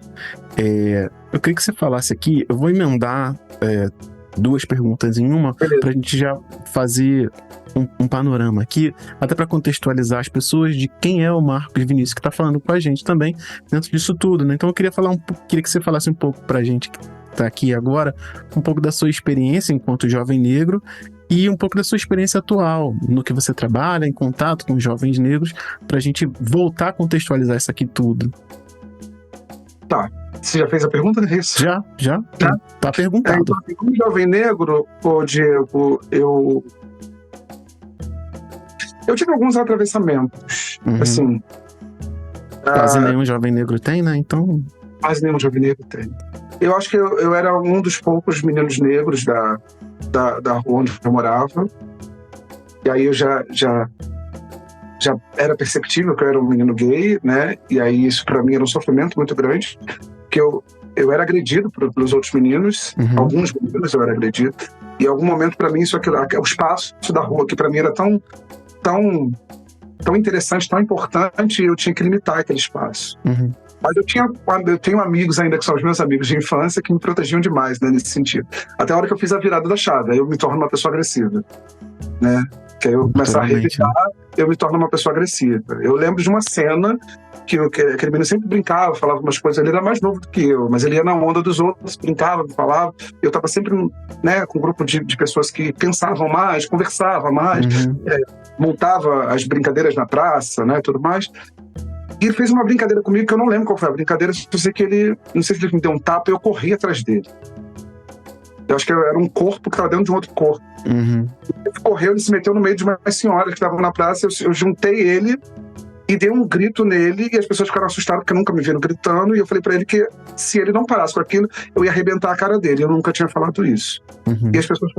Eu queria que você falasse aqui, eu vou emendar duas perguntas em uma, para a gente já fazer um panorama aqui, até para contextualizar as pessoas de quem é o Marcos Vinícius, que está falando com a gente também dentro disso tudo, né? Então eu queria queria que você falasse um pouco para a gente que está aqui agora, um pouco da sua experiência enquanto jovem negro e um pouco da sua experiência atual, no que você trabalha, em contato com jovens negros, para a gente voltar a contextualizar isso aqui tudo. Tá. Você já fez a pergunta, é isso? Já. Tá perguntado. Então, como jovem negro, Diego, eu tive alguns atravessamentos, assim. Quase nenhum jovem negro tem, né? Então... Quase nenhum jovem negro tem. Eu acho que eu era um dos poucos meninos negros da rua onde eu morava. E aí eu já era perceptível que eu era um menino gay, né? E aí isso pra mim era um sofrimento muito grande, porque eu era agredido pelos outros meninos, alguns meninos eu era agredido, e em algum momento pra mim o espaço da rua, que pra mim era tão interessante, tão importante, eu tinha que limitar aquele espaço. Mas eu tenho amigos ainda que são os meus amigos de infância que me protegiam demais, né, nesse sentido. Até a hora que eu fiz a virada da chave, aí eu me torno uma pessoa agressiva, né? Que aí eu começo a revidar, eu me torno uma pessoa agressiva. Eu lembro de uma cena que aquele menino sempre brincava, falava umas coisas, ele era mais novo do que eu, mas ele ia na onda dos outros, brincava, falava. Eu estava sempre, né, com um grupo de pessoas que pensavam mais, conversavam mais, montava as brincadeiras na praça, né, tudo mais. E ele fez uma brincadeira comigo que eu não lembro qual foi a brincadeira, eu sei que não sei se ele me deu um tapa e eu corri atrás dele. Eu acho que era um corpo que estava dentro de um outro corpo. Ele correu, ele se meteu no meio de umas senhoras que estavam na praça, eu juntei ele e dei um grito nele, e as pessoas ficaram assustadas porque nunca me viram gritando, e eu falei pra ele que se ele não parasse com aquilo, eu ia arrebentar a cara dele. Eu nunca tinha falado isso. E as pessoas,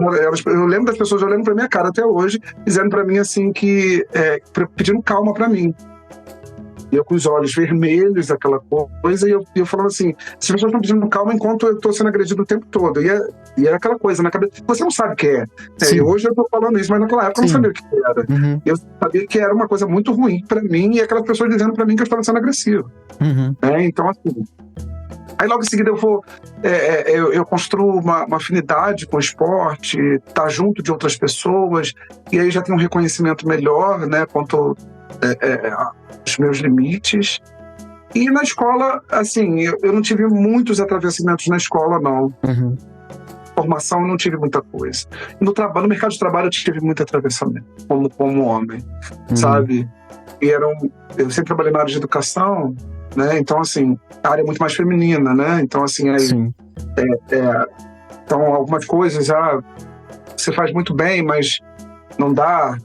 eu lembro das pessoas olhando pra minha cara até hoje, dizendo pra mim assim que, pedindo calma pra mim. E eu com os olhos vermelhos, aquela coisa, e eu falando assim, as pessoas estão pedindo calma enquanto eu estou sendo agredido o tempo todo. E era aquela coisa na cabeça, você não sabe o que é. Hoje eu estou falando isso, mas naquela época eu não sabia o que era. Eu sabia que era uma coisa muito ruim para mim, e aquelas pessoas dizendo para mim que eu estava sendo agressivo. Então, assim... Aí logo em seguida eu construo uma afinidade com o esporte, tá junto de outras pessoas, e aí já tenho um reconhecimento melhor, né, quanto aos meus limites. E na escola, assim, eu não tive muitos atravessamentos na escola, não. Formação eu não tive muita coisa. No mercado de trabalho eu tive muito atravessamento, como homem, sabe? eu sempre trabalhei na área de educação, né? Então, assim, a área é muito mais feminina, né? Então, assim, aí, Sim. Então, algumas coisas, você faz muito bem, mas não dá,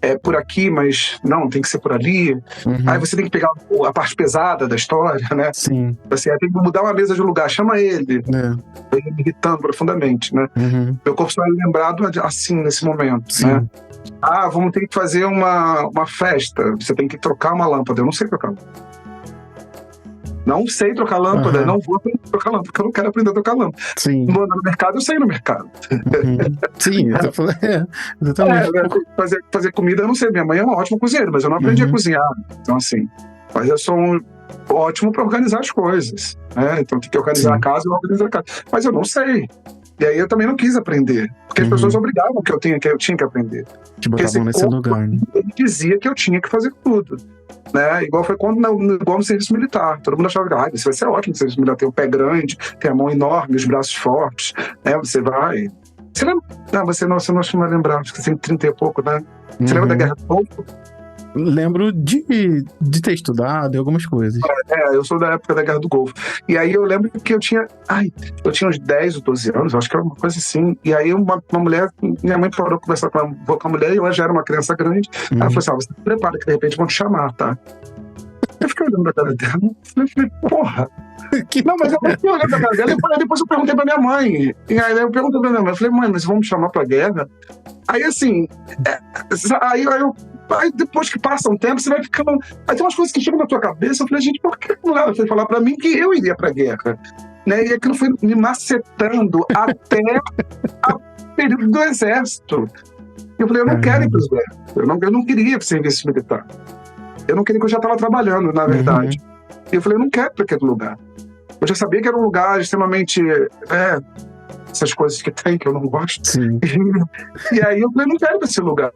é por aqui, mas não, tem que ser por ali. Aí você tem que pegar a parte pesada da história, né? Sim. Assim, aí tem que mudar uma mesa de lugar, chama ele. É. Me irritando profundamente, né? Meu corpo só é lembrado assim, nesse momento, Sim. né? Vamos ter que fazer uma festa, você tem que trocar uma lâmpada. Eu não sei trocar lâmpada. Não sei trocar lâmpada, não vou aprender a trocar lâmpada, porque eu não quero aprender a trocar lâmpada. Sim. Vou andar no mercado, eu sei no mercado. Sim, eu tô falando, exatamente. Fazer comida, eu não sei. Minha mãe é uma ótima cozinheira, mas eu não aprendi a cozinhar. Então, assim, mas eu sou ótimo para organizar as coisas, né? Então, tem que organizar a casa, eu organizo a casa. Mas eu não sei. E aí eu também não quis aprender, porque as pessoas obrigavam que eu tinha que aprender. Te botavam nesse lugar, né? Ele dizia que eu tinha que fazer tudo. Né? Igual foi igual no serviço militar. Todo mundo achava que você vai ser ótimo no serviço militar. Tem o pé grande, tem a mão enorme, os braços fortes. Né? Você vai. Você lembra? Não, você não vai lembrar. Acho que você tem 30 e pouco, né? Você lembra da Guerra do Golfo? Lembro de ter estudado e algumas coisas. Eu sou da época da Guerra do Golfo. E aí eu lembro que eu tinha uns 10 ou 12 anos, acho que era uma coisa assim. E aí uma mulher, minha mãe parou de conversar com a mulher e ela já era uma criança grande. Ela falou assim: você se prepara que de repente vão te chamar, tá? Eu fiquei olhando pra cara dela. Eu falei, porra. Não, mas eu fiquei olhando pra cara dela e depois eu perguntei pra minha mãe. E aí eu perguntei pra minha mãe, eu falei, mãe, mas vão me chamar pra guerra? Aí assim, aí depois que passa um tempo, você vai ficando. Aí tem umas coisas que chegam na tua cabeça. Eu falei, gente, por que ela foi falar pra mim que eu iria pra guerra? Né? E aquilo foi me macetando até o período do exército. Eu falei, eu não quero ir pro exército. Eu não queria serviço militar. Eu não queria, que eu já estava trabalhando, na verdade. E eu falei, eu não quero ir para aquele lugar. Eu já sabia que era um lugar extremamente... essas coisas que tem, que eu não gosto. Sim. E aí eu falei, não quero ir para esse lugar.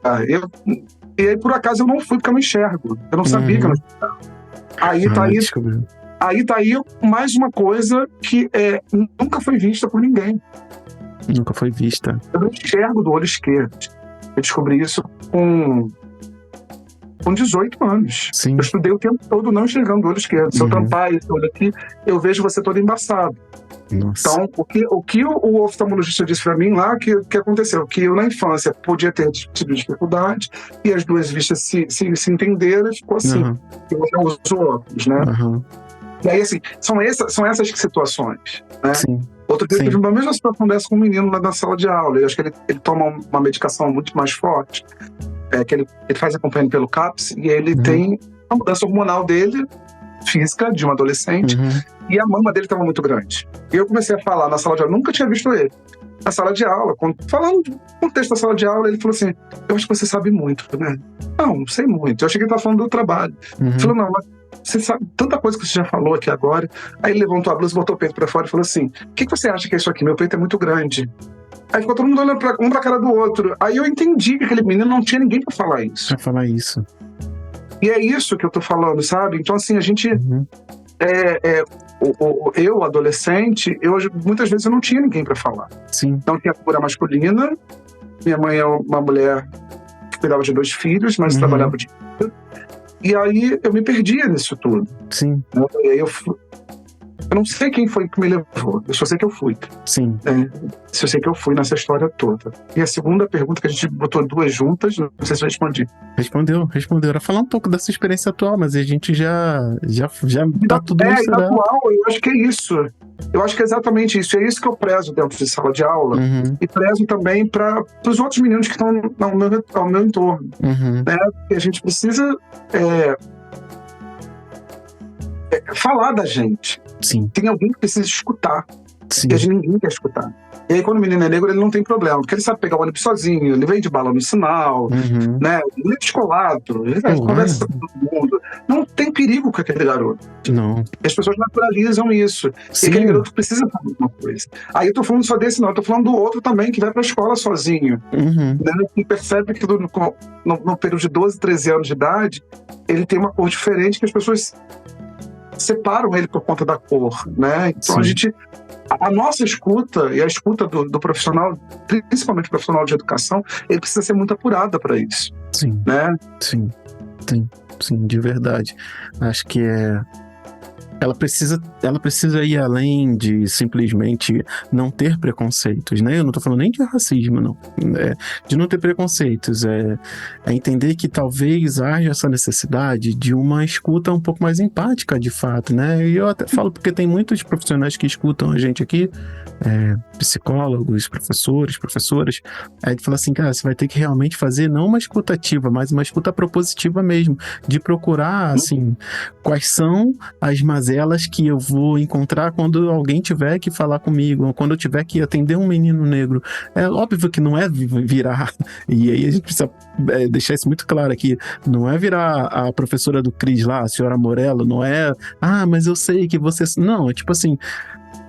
E aí, por acaso, eu não fui, porque eu não enxergo. Eu não sabia que eu não enxergava. Aí tá aí mais uma coisa que nunca foi vista por ninguém. Nunca foi vista. Eu não enxergo do olho esquerdo. Eu descobri isso com 18 anos. Sim. Eu estudei o tempo todo não enxergando do olho esquerdo. Se eu tampar esse olho aqui, eu vejo você todo embaçado. Nossa. Então, o que o oftalmologista disse para mim lá, que aconteceu? Que eu, na infância, podia ter tido dificuldade e as duas vistas se entenderam e ficou assim. Eu uso óculos, né? E aí, assim, são essas situações, né? Sim. Outro dia teve uma mesma situação dessa com um menino lá na sala de aula. Eu acho que ele toma uma medicação muito mais forte, que ele faz acompanhamento pelo CAPS, e ele tem uma mudança hormonal dele, física, de um adolescente, e a mama dele estava muito grande. E eu comecei a falar na sala de aula, nunca tinha visto ele. Na sala de aula, falando do contexto da sala de aula, ele falou assim, eu acho que você sabe muito, né? Não sei muito. Eu achei que ele estava falando do trabalho. Ele falou, não, mas você sabe tanta coisa que você já falou aqui agora. Aí ele levantou a blusa, botou o peito pra fora e falou assim, o que você acha que é isso aqui? Meu peito é muito grande. Aí ficou todo mundo olhando um pra cara do outro. Aí eu entendi que aquele menino não tinha ninguém pra falar isso. E é isso que eu tô falando, sabe? Então, assim, a gente... eu, adolescente, muitas vezes eu não tinha ninguém pra falar. Sim. Não tinha figura masculina. Minha mãe é uma mulher que cuidava de 2 filhos, mas trabalhava de dia. E aí eu me perdia nisso tudo. Sim. E aí eu não sei quem foi que me levou, eu só sei que eu fui. Sim. Eu sei que eu fui nessa história toda. E a segunda pergunta, que a gente botou 2 juntas, não sei se eu respondi. Respondeu. Era falar um pouco dessa experiência atual, mas a gente já tá tudo misturado. Atual, eu acho que é isso. Eu acho que é exatamente isso. É isso que eu prezo dentro de sala de aula. E prezo também para os outros meninos que estão ao meu entorno. Né? Porque a gente precisa falar da gente. Sim. Tem alguém que precisa escutar. Sim. E a gente ninguém quer escutar. E aí, quando o menino é negro, ele não tem problema, porque ele sabe pegar o ônibus sozinho, ele vem de bala no sinal, né? Ele é descolado, ele conversa com todo mundo. Não tem perigo com aquele garoto. Não. As pessoas naturalizam isso. Sim. E aquele garoto precisa fazer alguma coisa. Aí eu tô falando só desse, não. Eu tô falando do outro também, que vai pra escola sozinho. Né? E percebe que no período de 12, 13 anos de idade, ele tem uma cor diferente, que as pessoas separam ele por conta da cor, né? Então a nossa escuta e a escuta do profissional, principalmente o profissional de educação, ele precisa ser muito apurada para isso. Sim, né? sim, sim, de verdade. Acho que ela precisa ir além de simplesmente não ter preconceitos, né? Eu não tô falando nem de racismo, não. De não ter preconceitos. É entender que talvez haja essa necessidade de uma escuta um pouco mais empática, de fato, né? E eu até falo porque tem muitos profissionais que escutam a gente aqui, psicólogos, professores, professoras. Aí ele fala assim, cara, você vai ter que realmente fazer não uma escuta ativa, mas uma escuta propositiva mesmo, de procurar, assim, quais são as mazelas que eu vou encontrar quando alguém tiver que falar comigo, ou quando eu tiver que atender um menino negro. É óbvio que não é virar, e aí a gente precisa deixar isso muito claro aqui, não é virar a professora do Cris lá, a senhora Morello, não é, mas eu sei que você... Não, é tipo assim,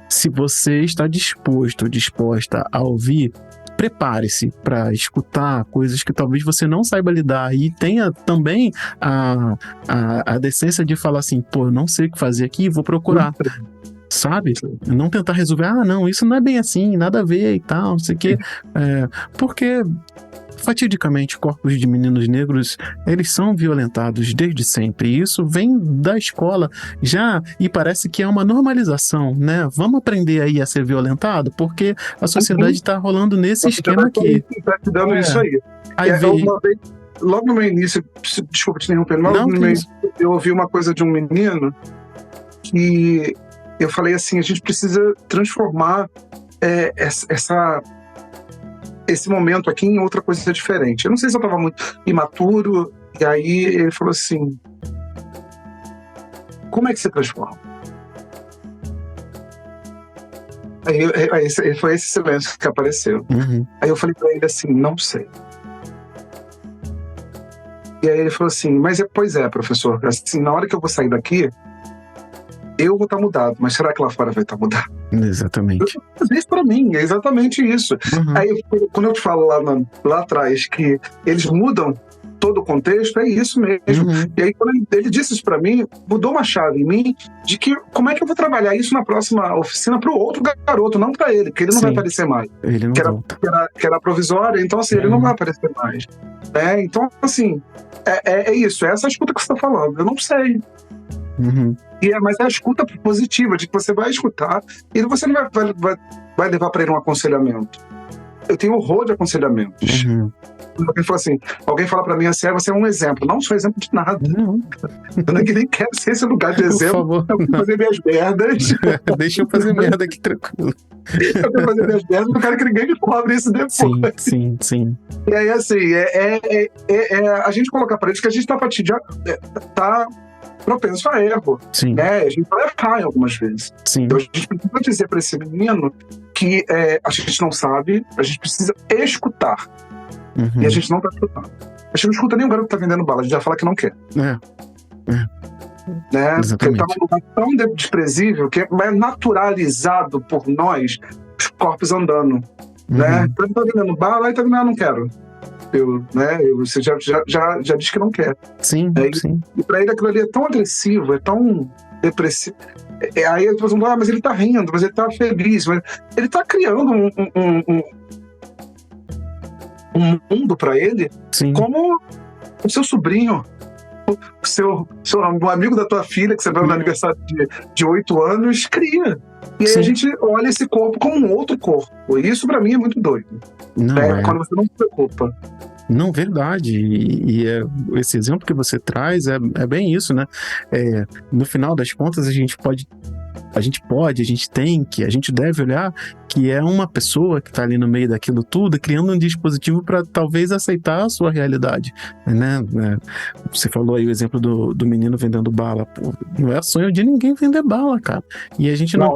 se você está disposta a ouvir, prepare-se para escutar coisas que talvez você não saiba lidar e tenha também a decência de falar assim, pô, eu não sei o que fazer aqui, vou procurar. Sabe? Não tentar resolver, não, isso não é bem assim, nada a ver e tal, não sei o quê. Porque fatidicamente, corpos de meninos negros, eles são violentados desde sempre. E isso vem da escola já, e parece que é uma normalização, né? Vamos aprender aí a ser violentado, porque a sociedade está rolando nesse esquema aqui. Tá te dando isso aí. Aí logo no meu início, desculpa te interromper, eu ouvi uma coisa de um menino que eu falei assim, a gente precisa transformar esse momento aqui em outra coisa diferente. Eu não sei se eu estava muito imaturo, e aí ele falou assim, como é que se transforma? Aí foi esse silêncio que apareceu. Uhum. Aí eu falei para ele assim, não sei. E aí ele falou assim, pois é, professor, assim, na hora que eu vou sair daqui, eu vou estar mudado, mas será que lá fora vai estar mudado? Exatamente. Eu fiz isso pra mim, é exatamente isso. Uhum. Aí, quando eu te falo lá atrás que eles mudam todo o contexto, é isso mesmo. Uhum. E aí, quando ele disse isso pra mim, mudou uma chave em mim de que como é que eu vou trabalhar isso na próxima oficina pro outro garoto, não pra ele, porque ele não vai aparecer mais. Ele não volta. Que era provisória, então assim, ele não vai aparecer mais. Então, assim, é isso, é essa escuta que você tá falando. Eu não sei. Uhum. Mas é a escuta positiva, de que você vai escutar e você não vai levar para ele um aconselhamento. Eu tenho horror de aconselhamentos. Uhum. Alguém fala para mim assim, você é um exemplo. Não sou exemplo de nada. Não. Eu nem quero ser esse lugar de exemplo. Por favor, eu quero fazer minhas merdas. Deixa eu fazer merda aqui, tranquilo. Eu quero fazer minhas merdas, eu quero que ninguém me cobre isso depois. Sim. E aí, assim, a gente colocar para eles que a gente tá propenso a erro. Sim. A gente vai errar algumas vezes. Sim. Então a gente precisa dizer para esse menino que a gente não sabe, a gente precisa escutar. Uhum. E a gente não tá escutando. A gente não escuta nem o garoto que tá vendendo bala, a gente já fala que não quer. Né? Porque ele tá num lugar tão desprezível que é naturalizado por nós os corpos andando. Uhum. Né? Então ele tá vendendo bala, aí tá vendendo, não quero. Você já diz que não quer. Sim. E pra ele aquilo ali é tão agressivo, é tão depressivo. Aí ele fala, mas ele tá rindo, mas ele tá feliz, mas ele tá criando um mundo pra ele. Sim. Como o seu sobrinho, um amigo da tua filha, que você vai no aniversário de 8 anos, cria. E aí a gente olha esse corpo como um outro corpo. E isso pra mim é muito doido. Quando você não se preocupa. Não, verdade. E esse exemplo que você traz é bem isso, né? No final das contas, a gente deve olhar que é uma pessoa que está ali no meio daquilo tudo, criando um dispositivo para talvez aceitar a sua realidade, né? Você falou aí o exemplo do menino vendendo bala. Pô, não é sonho de ninguém vender bala, cara. E a gente não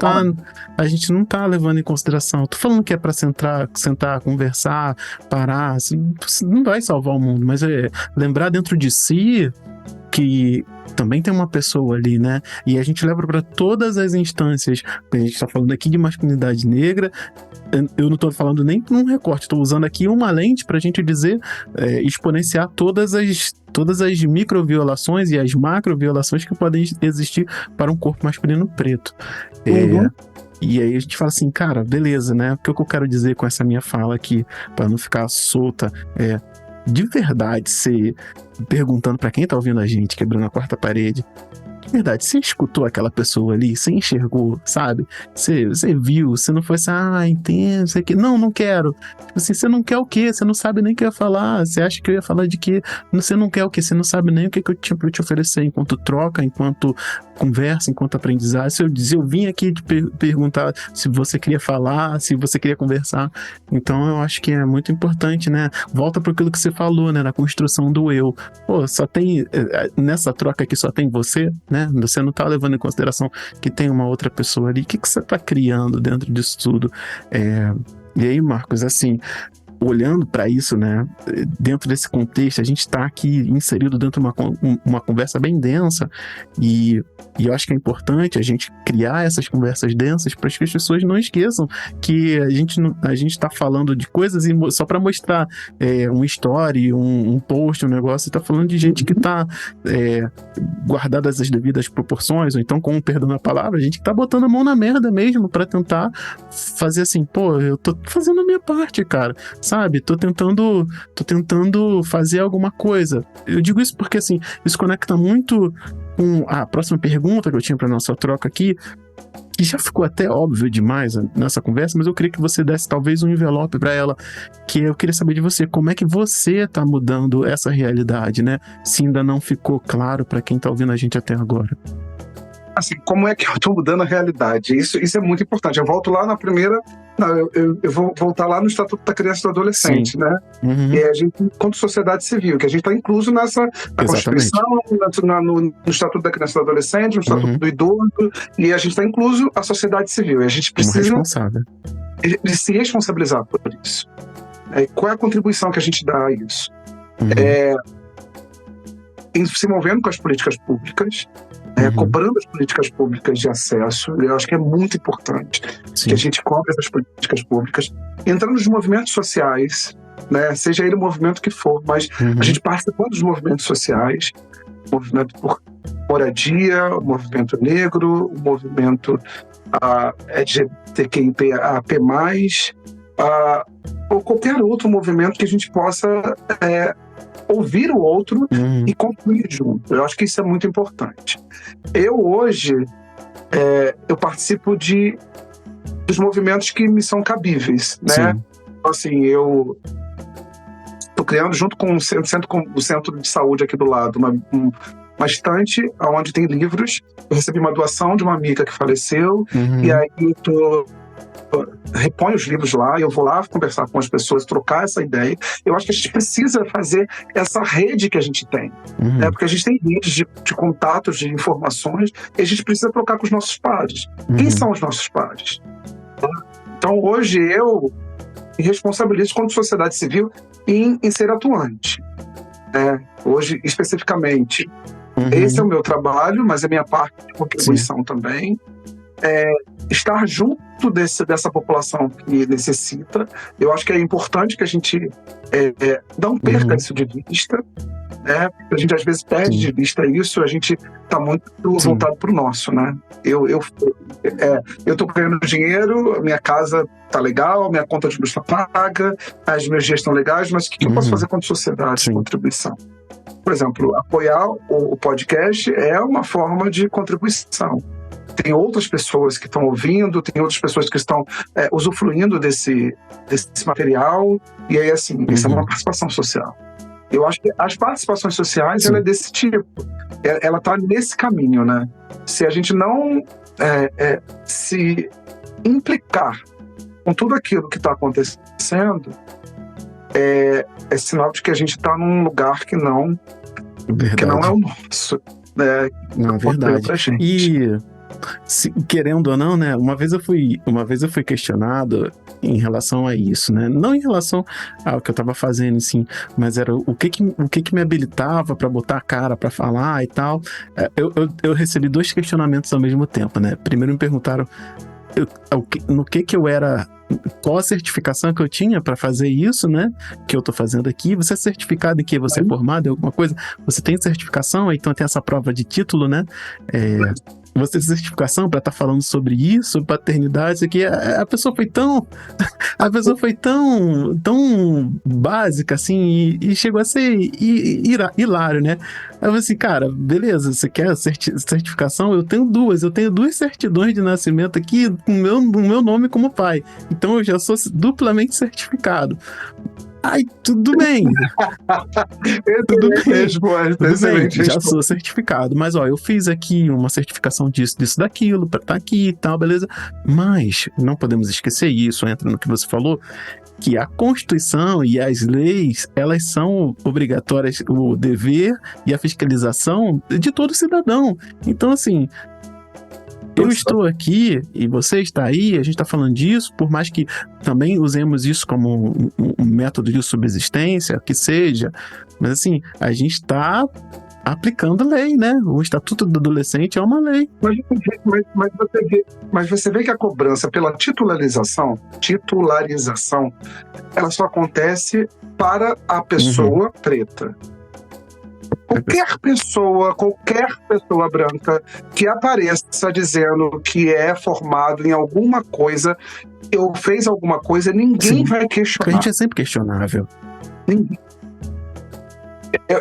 tá levando em consideração. Tô falando que é para sentar, conversar, parar, assim, não vai salvar o mundo, mas lembrar dentro de si que também tem uma pessoa ali, né? E a gente leva para todas as instâncias. A gente tá falando aqui de masculinidade negra. Eu não tô falando nem num recorte, tô usando aqui uma lente pra gente dizer, exponenciar todas as microviolações e as macroviolações que podem existir para um corpo masculino preto. E aí a gente fala assim, cara, beleza, né? O que eu quero dizer com essa minha fala aqui, para não ficar solta, de verdade, você perguntando pra quem tá ouvindo a gente, quebrando a quarta parede, de verdade, você escutou aquela pessoa ali, você enxergou, sabe? Você viu, você não foi assim, entendo, sei que. Não quero. Tipo assim, você não quer o quê? Você não sabe nem o que eu ia falar. Você acha que eu ia falar de quê? Você não quer o quê? Você não sabe nem o que eu tinha pra te oferecer enquanto troca, enquanto conversa, enquanto aprendizagem. Se eu vim aqui te perguntar se você queria falar, se você queria conversar. Então eu acho que é muito importante, né? Volta para aquilo que você falou, né? Na construção do eu. Pô, só tem, nessa troca aqui só tem você, né? Você não tá levando em consideração que tem uma outra pessoa ali. O que você tá criando dentro disso tudo? E aí, Marcos, assim, olhando para isso, né, dentro desse contexto, a gente está aqui inserido dentro de uma conversa bem densa e eu acho que é importante a gente criar essas conversas densas para que as pessoas não esqueçam que a gente está falando de coisas só para mostrar um story, um post, um negócio, está falando de gente que está guardadas as devidas proporções, ou então, com o perdão da palavra, a gente que tá botando a mão na merda mesmo para tentar fazer assim, pô, eu tô fazendo a minha parte, cara. Sabe? Tô tentando fazer alguma coisa. Eu digo isso porque, assim, isso conecta muito com a próxima pergunta que eu tinha pra nossa troca aqui, que já ficou até óbvio demais nessa conversa, mas eu queria que você desse talvez um envelope pra ela, que eu queria saber de você, como é que você tá mudando essa realidade, né? Se ainda não ficou claro pra quem tá ouvindo a gente até agora. Assim, como é que eu tô mudando a realidade? Isso é muito importante. Eu volto lá na primeira... eu vou voltar lá no Estatuto da Criança e do Adolescente, Sim. né? Uhum. E a gente, enquanto sociedade civil, que a gente está incluso na Constituição, no Estatuto da Criança e do Adolescente, no Estatuto do Idoso, e a gente está incluso a sociedade civil. E a gente precisa de se responsabilizar por isso. Qual é a contribuição que a gente dá a isso? Se movendo com as políticas públicas, cobrando as políticas públicas de acesso. Eu acho que é muito importante que a gente cobre essas políticas públicas, entrando nos movimentos sociais, né, seja ele o movimento que for, mas a gente participando dos movimentos sociais, o movimento por moradia, o movimento negro, o movimento LGBTQIAP+, ou qualquer outro movimento que a gente possa ouvir o outro e concluir junto. Eu acho que isso é muito importante. Eu hoje eu participo dos movimentos que me são cabíveis, né? Então, assim, eu estou criando junto com o centro de saúde aqui do lado uma estante onde tem livros. Eu recebi uma doação de uma amiga que faleceu e aí eu reponho os livros lá, eu vou lá conversar com as pessoas, trocar essa ideia. Eu acho que a gente precisa fazer essa rede que a gente tem, né? Porque a gente tem redes de contatos, de informações, e a gente precisa trocar com os nossos pares. Quem são os nossos pares? Então hoje eu me responsabilizo como sociedade civil em ser atuante, né? Hoje especificamente esse é o meu trabalho, mas é minha parte de contribuição também. Estar junto dessa população que necessita. Eu acho que é importante que a gente não perca isso de vista, né? A gente às vezes perde de vista isso, a gente está muito voltado para o nosso, né? Eu estou ganhando dinheiro, minha casa está legal, minha conta de luz está paga, as meus dias estão legais, mas o que eu posso fazer quanto sociedade de contribuição? Por exemplo, apoiar o podcast é uma forma de contribuição. Tem outras pessoas que estão ouvindo, tem outras pessoas que estão usufruindo desse material, e aí, assim, isso é uma participação social. Eu acho que as participações sociais, ela é desse tipo. Ela está nesse caminho, né? Se a gente não se implicar com tudo aquilo que está acontecendo, é sinal de que a gente está num lugar que não é o nosso, né? Não, verdade. E querendo ou não, né? Uma vez eu fui questionado em relação a isso, né? Não em relação ao que eu tava fazendo, assim, mas era o que me habilitava para botar a cara para falar e tal. Eu recebi 2 questionamentos ao mesmo tempo, né? Primeiro me perguntaram no que eu era, qual a certificação que eu tinha para fazer isso, né? Que eu tô fazendo aqui. Você é certificado em que? Você é formado em alguma coisa? Você tem certificação? Então tem essa prova de título, né? você ter certificação para estar falando sobre isso, sobre paternidade, isso aqui, a pessoa foi tão tão básica, assim, e chegou a ser hilário, né? Aí eu falei assim, cara, beleza, você quer certificação? Eu tenho duas certidões de nascimento aqui com o meu nome como pai, então eu já sou duplamente certificado. Ai, tudo bem. Tudo bem, já sou certificado. Mas, ó, eu fiz aqui uma certificação disso, daquilo, pra estar aqui e tal, beleza? Mas não podemos esquecer, e isso entra no que você falou, que a Constituição e as leis, elas são obrigatórias, o dever e a fiscalização de todo cidadão. Então, assim, eu estou aqui e você está aí, a gente está falando disso, por mais que também usemos isso como um método de subsistência, que seja, mas assim, a gente está aplicando lei, né? O Estatuto do Adolescente é uma lei. Mas você vê que a cobrança pela titularização, ela só acontece para a pessoa preta. Qualquer pessoa branca que apareça dizendo que é formado em alguma coisa ou fez alguma coisa, ninguém vai questionar. A gente é sempre questionável. Ninguém.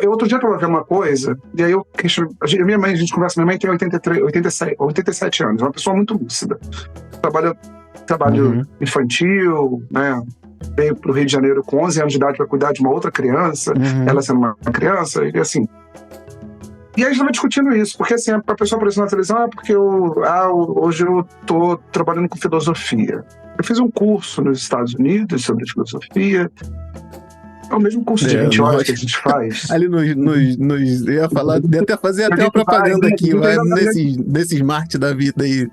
Outro dia eu estava vendo uma coisa, e aí eu questiono. Minha mãe, a gente conversa, minha mãe tem 87 anos, é uma pessoa muito lúcida. Trabalho infantil, né? Veio para o Rio de Janeiro com 11 anos de idade para cuidar de uma outra criança, ela sendo uma criança, e assim. E aí a gente estava discutindo isso, porque assim, a pessoa apareceu na televisão, porque hoje eu estou trabalhando com filosofia. Eu fiz um curso nos Estados Unidos sobre filosofia. É o mesmo curso de 20 horas que a gente faz. Ali eu ia falar, ia até fazer até uma propaganda aqui, nesse smart da vida aí.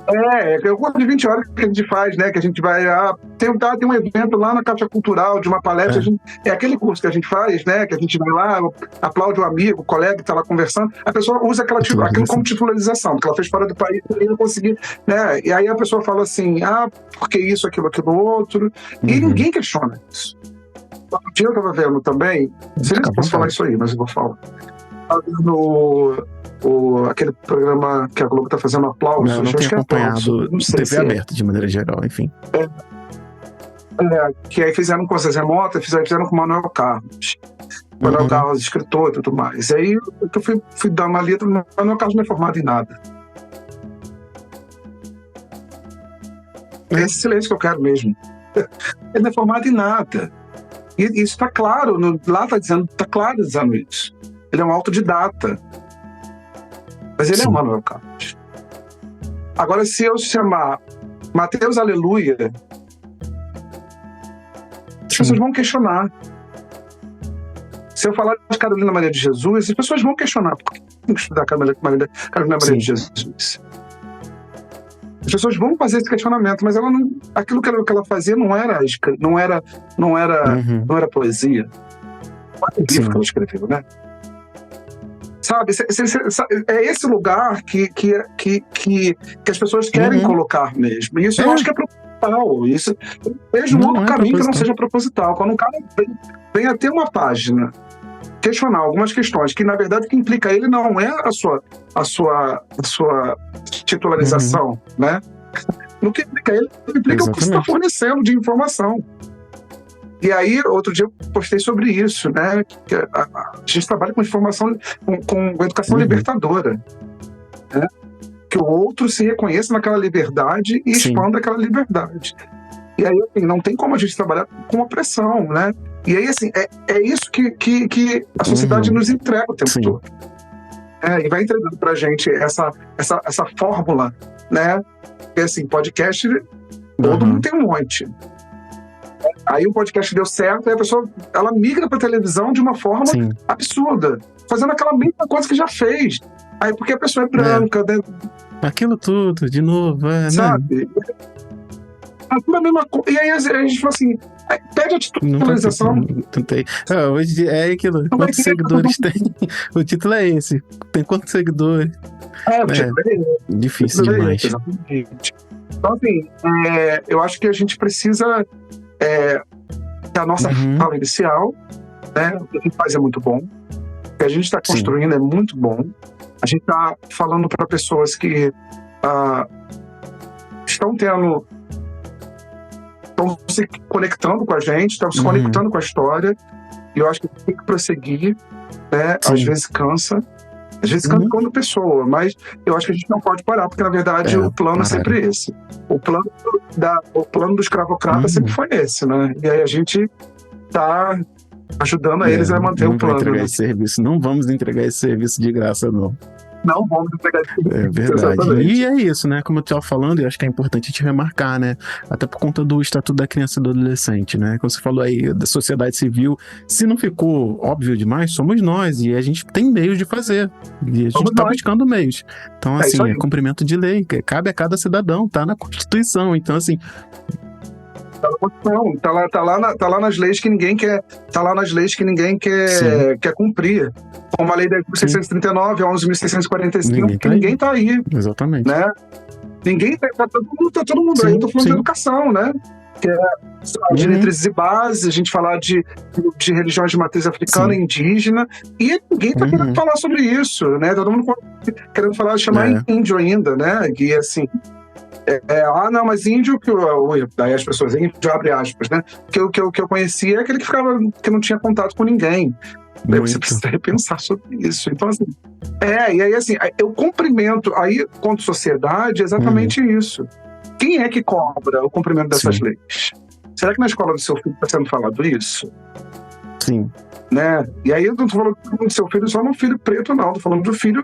É o curso de 20 horas que a gente faz, né? Que a gente vai. Tem um evento lá na Caixa Cultural, de uma palestra. É aquele curso que a gente faz, né? Que a gente vai lá, aplaude um amigo, o colega que está lá conversando. A pessoa usa aquilo como titularização, porque ela fez fora do país e não conseguiu, né? E aí a pessoa fala assim: porque isso, aquilo outro. E ninguém questiona isso. Outro dia eu estava vendo também, não sei se eu posso falar isso aí, mas eu vou falar. Aquele programa que a Globo está fazendo aplausos. Não tenho acompanhado TV aberta de maneira geral, enfim. Que aí fizeram com a Zezé Mota, fizeram com o Manuel Carlos. Manuel Carlos, escritor e tudo mais. Aí eu fui dar uma letra, o Manuel Carlos não é formado em nada. É esse silêncio que eu quero mesmo. Ele não é formado em nada. E isso está claro, lá está claro dizendo isso. Ele é um autodidata. Mas ele é o Manuel Carlos. Agora, se eu chamar Mateus Aleluia, as pessoas vão questionar. Se eu falar de Carolina Maria de Jesus, as pessoas vão questionar. Por que tem que estudar Carolina Maria de Jesus? As pessoas vão fazer esse questionamento, mas aquilo que ela fazia não era poesia. Não era livro que ela escreveu, né? Sabe, é esse lugar que as pessoas querem colocar mesmo. E isso eu acho que é proposital. Isso, eu vejo um outro caminho que não seja proposital. Quando um cara vem a ter uma página, questionar algumas questões, que na verdade o que implica ele não é a sua titularização, né? No que implica ele, implica o que você está fornecendo de informação. E aí, outro dia eu postei sobre isso, né? Que a gente trabalha com informação, com educação libertadora, né? Que o outro se reconheça naquela liberdade e expanda aquela liberdade. E aí, assim, não tem como a gente trabalhar com opressão, né? E aí, assim, é isso que a sociedade nos entrega o tempo todo. E vai entregando pra gente essa fórmula, né? Porque, assim, podcast, todo mundo tem um monte. Aí o podcast deu certo, e a pessoa, ela migra pra televisão de uma forma absurda, fazendo aquela mesma coisa que já fez. Aí porque a pessoa é branca, né? Aquilo tudo, de novo, sabe? Aquilo é a mesma coisa. E aí a gente fala assim, pede a titularização. Tentei. Hoje é aquilo. Quantos seguidores tem? O título é esse. Tem quantos seguidores? O título é esse. Difícil demais. Exatamente. Então, assim, eu acho que a gente precisa a nossa fala inicial, né? O que a gente faz é muito bom. O que a gente está construindo é muito bom. A gente está falando para pessoas que estão se conectando com a gente, estão se conectando com a história, e eu acho que tem que prosseguir, né? Às vezes cansa quando pessoa, mas eu acho que a gente não pode parar, porque na verdade o plano é sempre esse. O plano do escravocrata sempre foi esse, né? E aí a gente está ajudando eles a manter o plano. Não vamos entregar esse serviço de graça, não. Não vamos entregar esse serviço. É verdade. Exatamente. E é isso, né? Como eu estava falando, eu acho que é importante a gente remarcar, né? Até por conta do Estatuto da Criança e do Adolescente, né? Como você falou aí, da sociedade civil. Se não ficou óbvio demais, somos nós. E a gente tem meios de fazer. E a gente está buscando meios. Então, assim, é cumprimento de lei. Cabe a cada cidadão, tá na Constituição. Então, assim... Tá lá nas leis que ninguém quer. Tá lá nas leis que ninguém quer cumprir. Como a lei da 639, a 11.645, que ninguém tá aí. Exatamente. Né? Ninguém tá todo mundo aí. Eu tô falando de educação, né? Que é as diretrizes e bases, a gente falar de religiões de matriz africana e indígena, e ninguém tá querendo falar sobre isso, né? Todo mundo querendo chamar índio ainda, né? E assim. Não, mas índio, daí as pessoas, índio abre aspas, né? Que eu conhecia é aquele que não tinha contato com ninguém. Daí você precisa repensar sobre isso. Então, assim, e aí, assim, eu cumprimento, aí, quanto sociedade, é exatamente isso. Quem é que cobra o cumprimento dessas leis? Será que na escola do seu filho está sendo falado isso? Sim. Né? E aí eu não tô falando do seu filho só no filho preto, não. Tô falando do filho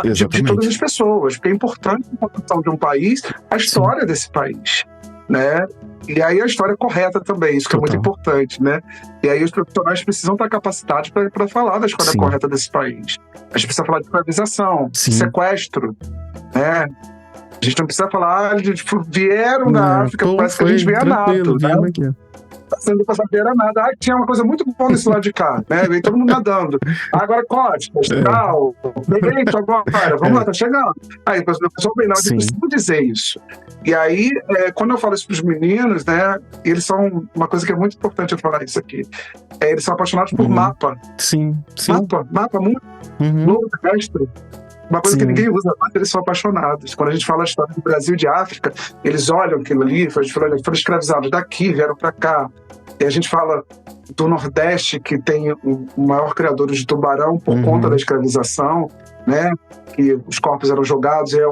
de todas as pessoas. Porque é importante na construção de um país a história desse país, né? E aí a história correta também, isso que é muito importante, né? E aí os profissionais precisam estar capacitados para falar da história correta desse país. A gente precisa falar de escravização, de sequestro, né? A gente não precisa falar de vieram da África, parece que a gente veio nado, né? Sendo pra saber era nada. Tinha uma coisa muito boa desse lado de cá, né? Vem todo mundo nadando. Agora costas, tal, direito agora, vamos lá, tá chegando. Aí o pessoal vem, não, eu preciso dizer isso. E aí, quando eu falo isso pros meninos, né, eles são, uma coisa que é muito importante eu falar isso aqui, eles são apaixonados por mapa. Sim. Mapa muito novo, terrestre. Uma coisa que ninguém usa, mas eles são apaixonados. Quando a gente fala a história do Brasil e de África, eles olham aquilo ali, foram escravizados daqui, vieram para cá. E a gente fala do Nordeste, que tem o maior criador de tubarão por conta da escravização, né? Que os corpos eram jogados, e a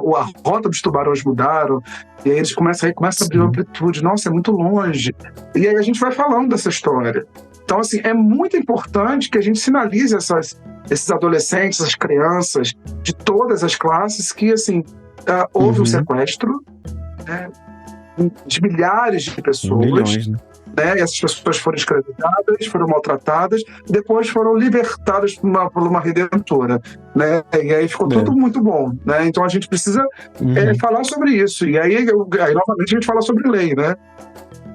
rota dos tubarões mudaram, e aí eles começam a abrir amplitude. Nossa, é muito longe. E aí a gente vai falando dessa história. Então, assim, é muito importante que a gente sinalize esses adolescentes, essas crianças de todas as classes que, assim, houve um sequestro, né, de milhares de pessoas. Milhões, né? Né? E essas pessoas foram escravizadas, foram maltratadas, depois foram libertadas por uma redentora, né? E aí ficou tudo muito bom, né? Então a gente precisa falar sobre isso. E aí novamente a gente fala sobre lei, né?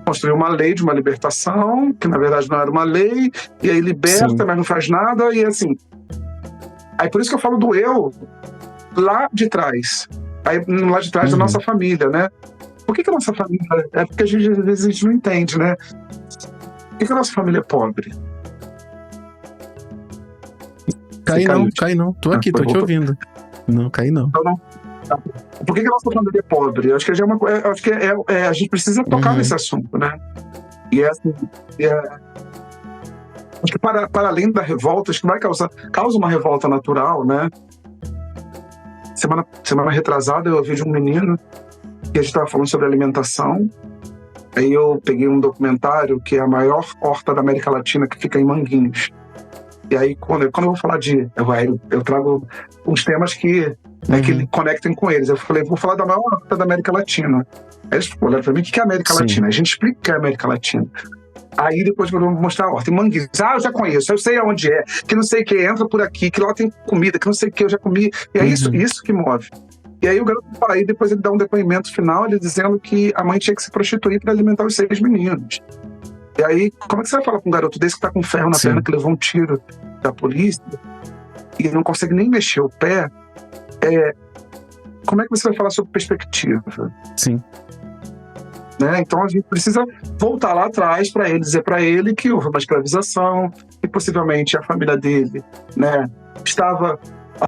Construir uma lei de uma libertação, que na verdade não era uma lei, e aí liberta, mas não faz nada, e assim. Aí por isso que eu falo do eu lá de trás. Aí, lá de trás da nossa família, né? Por que a nossa família... É porque às vezes a gente não entende, né? Por que a nossa família é pobre? Cai não. Tô aqui, tô te ouvindo. Não, cai não. Então, não. Por que a nossa família é pobre? Acho que a gente precisa tocar nesse assunto, né? E assim... acho que para além da revolta, acho que vai causa uma revolta natural, né? Semana retrasada eu ouvi de um menino que a gente estava falando sobre alimentação. Aí eu peguei um documentário que é a maior horta da América Latina, que fica em Manguinhos. E aí, quando eu vou falar eu trago uns temas que conectem com eles. Eu falei, vou falar da maior horta da América Latina. Aí eles olharam pra mim, o que é América Latina? A gente explica o que é América Latina. Aí depois eu vou mostrar a horta em Manguinhos. Eu já conheço, eu sei aonde é, que não sei o que, entra por aqui, que lá tem comida, que não sei o que, eu já comi. E é isso que move. E aí o garoto, aí depois ele dá um depoimento final, ele dizendo que a mãe tinha que se prostituir para alimentar os 6 meninos. E aí, como é que você vai falar com um garoto desse que tá com ferro na perna, que levou um tiro da polícia e não consegue nem mexer o pé? Como é que você vai falar sobre perspectiva? Sim. Né? Então a gente precisa voltar lá atrás para ele, dizer para ele que houve uma escravização, que possivelmente a família dele, né,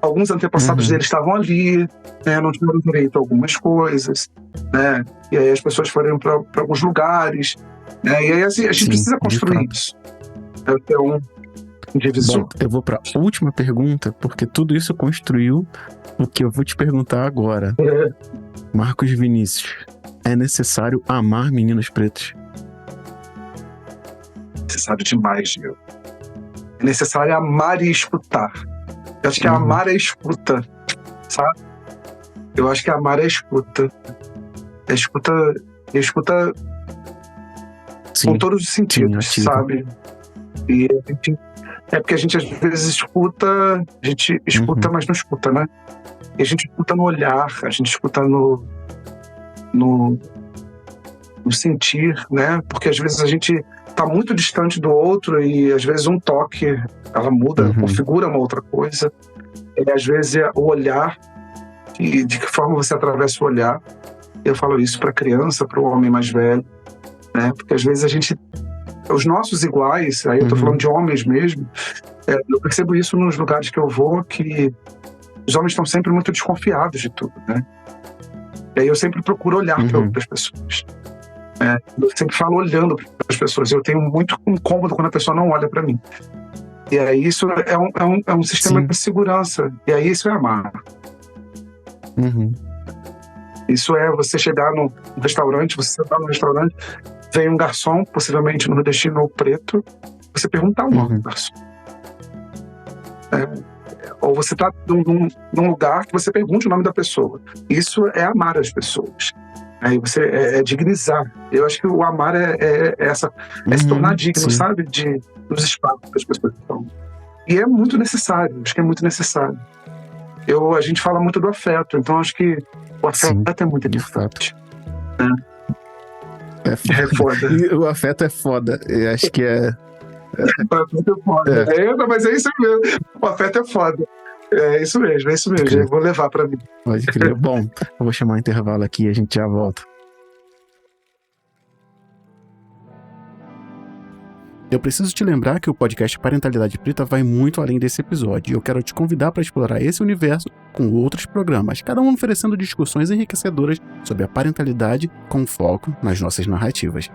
alguns antepassados dele estavam ali, né, não tiveram direito a algumas coisas, né, e aí as pessoas foram para alguns lugares, né, e aí assim, a gente precisa construir isso. É um divisor. Bom, eu vou para a última pergunta, porque tudo isso construiu o que eu vou te perguntar agora. Marcos Vinícius, é necessário amar meninas pretas? É necessário demais, Gil. É necessário amar e escutar. Eu acho que amar é escuta, sabe? Eu acho que amar é escuta. É escuta com todos os sentidos, sabe? E é porque a gente às vezes escuta, mas não escuta, né? E a gente escuta no olhar, a gente escuta no sentir, né? Porque às vezes a gente tá muito distante do outro e às vezes um toque, ela muda, configura uma outra coisa. E às vezes é o olhar, e de que forma você atravessa o olhar. Eu falo isso para criança, para o homem mais velho, né? Porque às vezes os nossos iguais, aí eu tô falando de homens mesmo, eu percebo isso nos lugares que eu vou, que os homens estão sempre muito desconfiados de tudo, né? E aí eu sempre procuro olhar para as pessoas. Eu sempre falo olhando para as pessoas. Eu tenho muito incômodo quando a pessoa não olha para mim. E aí isso é um sistema de segurança. E aí isso é amar. Isso é você chegar no restaurante, você sentar no restaurante, vem um garçom, possivelmente nordestino ou preto, você perguntar o nome do garçom. Ou você está num lugar que você pergunte o nome da pessoa. Isso é amar as pessoas. Aí você é dignizar. Eu acho que o amar é se tornar digno, sabe? Dos espaços que as pessoas estão. E é muito necessário, acho que é muito necessário. A gente fala muito do afeto, então acho que o afeto é muito importante. É foda. E o afeto é foda. Eu acho que é. O afeto é foda. Mas é isso mesmo. O afeto é foda. É isso mesmo. Eu vou levar pra mim. Pode crer. Bom, eu vou chamar um intervalo aqui e a gente já volta. Eu preciso te lembrar que o podcast Parentalidade Preta vai muito além desse episódio e eu quero te convidar para explorar esse universo com outros programas, cada um oferecendo discussões enriquecedoras sobre a parentalidade com foco nas nossas narrativas.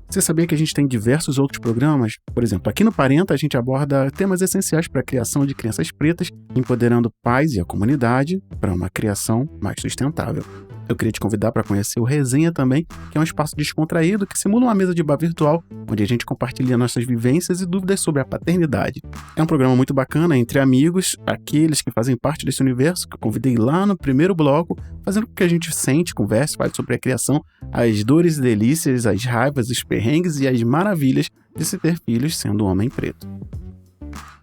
Você sabia que a gente tem diversos outros programas? Por exemplo, aqui no Parenta a gente aborda temas essenciais para a criação de crianças pretas, empoderando pais e a comunidade para uma criação mais sustentável. Eu queria te convidar para conhecer o Resenha também, que é um espaço descontraído que simula uma mesa de bar virtual, onde a gente compartilha nossas vivências e dúvidas sobre a paternidade. É um programa muito bacana entre amigos, aqueles que fazem parte desse universo, que eu convidei lá no primeiro bloco, fazendo com que a gente sente, converse, fale sobre a criação, as dores e delícias, as raivas, os perrengues e as maravilhas de se ter filhos sendo um homem preto.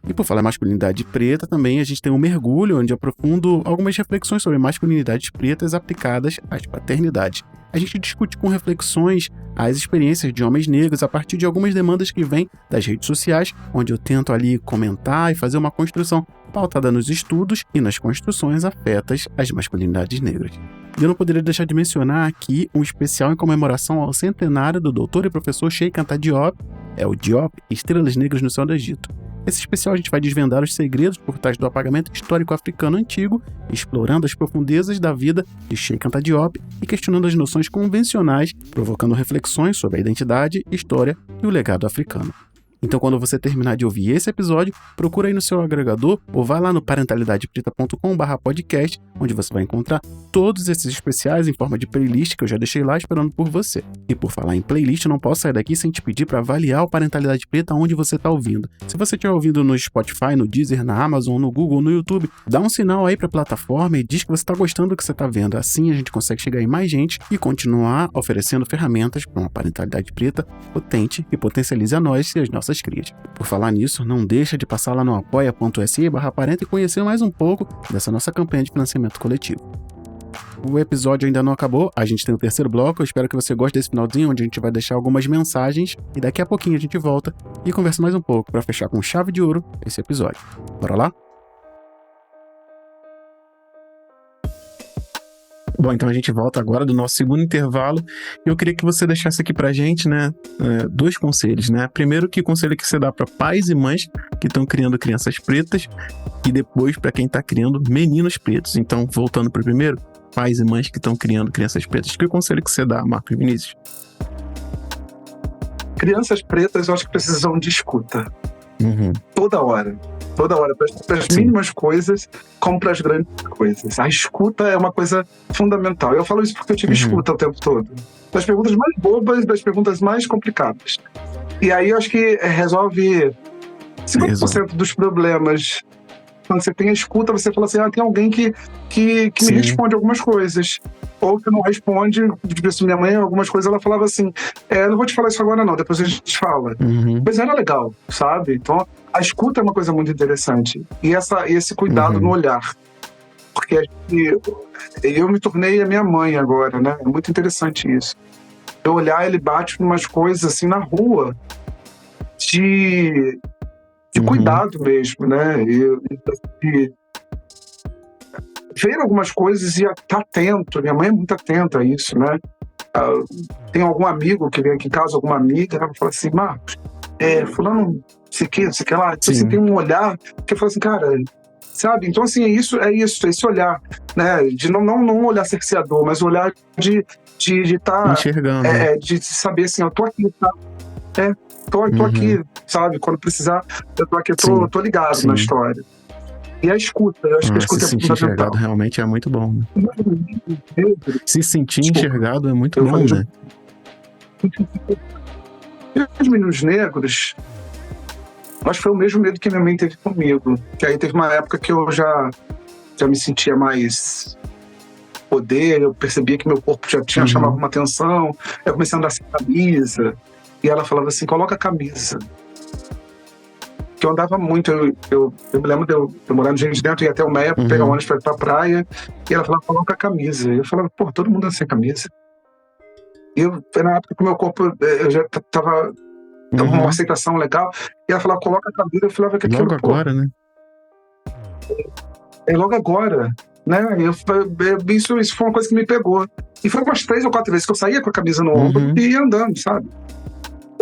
E por falar em masculinidade preta, também a gente tem um mergulho onde aprofundo algumas reflexões sobre masculinidades pretas aplicadas às paternidades. A gente discute com reflexões as experiências de homens negros a partir de algumas demandas que vêm das redes sociais, onde eu tento ali comentar e fazer uma construção pautada nos estudos e nas construções afetas às masculinidades negras. E eu não poderia deixar de mencionar aqui um especial em comemoração ao centenário do doutor e professor Sheikh Anta Diop, o Diop, Estrelas Negras no Céu do Egito. Nesse especial a gente vai desvendar os segredos por trás do apagamento histórico africano antigo, explorando as profundezas da vida de Sheikh Anta Diop e questionando as noções convencionais, provocando reflexões sobre a identidade, história e o legado africano. Então, quando você terminar de ouvir esse episódio, procura aí no seu agregador ou vai lá no parentalidadepreta.com/podcast, onde você vai encontrar todos esses especiais em forma de playlist que eu já deixei lá esperando por você. E por falar em playlist, eu não posso sair daqui sem te pedir para avaliar o Parentalidade Preta onde você está ouvindo. Se você estiver ouvindo no Spotify, no Deezer, na Amazon, no Google, no YouTube, dá um sinal aí para a plataforma e diz que você está gostando do que você está vendo. Assim a gente consegue chegar em mais gente e continuar oferecendo ferramentas para uma parentalidade preta potente e potencialize a nós e as nossas crias. Por falar nisso, não deixa de passar lá no apoia.se/parenta e conhecer mais um pouco dessa nossa campanha de financiamento coletivo. O episódio ainda não acabou, a gente tem o terceiro bloco, eu espero que você goste desse finalzinho, onde a gente vai deixar algumas mensagens e daqui a pouquinho a gente volta e conversa mais um pouco para fechar com chave de ouro esse episódio. Bora lá? Bom, então a gente volta agora do nosso segundo intervalo e eu queria que você deixasse aqui pra gente, né, 2 conselhos, né? Primeiro, que conselho que você dá para pais e mães que estão criando crianças pretas e depois para quem tá criando meninos pretos. Então, voltando pro primeiro, pais e mães que estão criando crianças pretas. Que conselho que você dá, Marcos Vinícius? Crianças pretas, eu acho que precisam de escuta. Toda hora, para as mínimas coisas, como para as grandes coisas. A escuta é uma coisa fundamental. Eu falo isso porque eu tive escuta o tempo todo. Das perguntas mais bobas, das perguntas mais complicadas. E aí eu acho que resolve 50% dos problemas. Quando você tem a escuta, você fala assim, tem alguém que me responde algumas coisas. Ou que não responde, tipo, minha mãe, algumas coisas, ela falava assim, não vou te falar isso agora não, depois a gente fala. Mas era legal, sabe? Então, a escuta é uma coisa muito interessante. E esse cuidado no olhar. Porque eu me tornei a minha mãe agora, né? É muito interessante isso. Eu olhar, ele bate em umas coisas assim na rua de cuidado mesmo, né? E ver algumas coisas e estar atento. Minha mãe é muito atenta a isso, né? Tem algum amigo que vem aqui em casa, alguma amiga, ela fala assim, Marcos, fulano, sei que lá. Então, você tem um olhar que fala assim, cara, sabe? Então, assim, é isso, esse olhar, né? De não olhar cerceador, mas o olhar de estar enxergando. De saber assim, eu tô aqui, tá? Tô aqui, sabe? Quando precisar, eu tô aqui, eu tô ligado na história. E a escuta, eu acho que a escuta se sentir enxergado realmente é muito bom. Né? Se sentir enxergado é muito bom, né? E os meninos negros, acho que foi o mesmo medo que minha mãe teve comigo. Que aí teve uma época que eu já me sentia mais poder, eu percebia que meu corpo já tinha chamado uma atenção, eu comecei a andar sem camisa, e ela falava assim, coloca a camisa. Que eu andava muito, eu me lembro de eu morando gente dentro, ia até o Meia pra pegar ônibus pra ir pra praia, e ela falava, coloca a camisa. Eu falava, pô, todo mundo anda sem camisa. E foi na época que o meu corpo, eu já tava uma aceitação legal, e ela falava, coloca a camisa. Eu falava que aquilo, logo agora, né? Logo agora, né? Isso foi uma coisa que me pegou. E foi umas 3 ou 4 vezes que eu saía com a camisa no ombro e ia andando, sabe?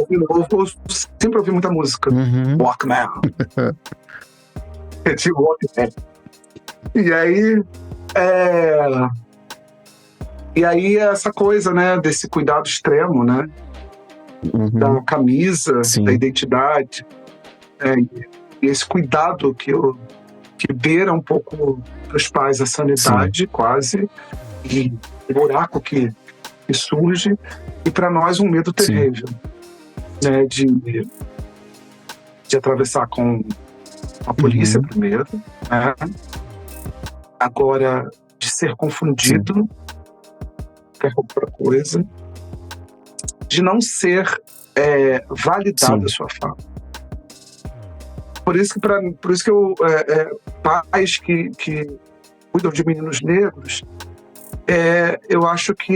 Eu sempre ouvi muita música. Walkman. Tipo Walkman. E aí essa coisa, né, desse cuidado extremo, né, da camisa, da identidade, e esse cuidado que beira um pouco pros pais a sanidade, quase, e o buraco que surge, e para nós um medo terrível. Né, de atravessar com a polícia primeiro, né? Agora de ser confundido, que é outra coisa, de não ser validada a sua fala. Por isso que eu pais que cuidam de meninos negros, eu acho que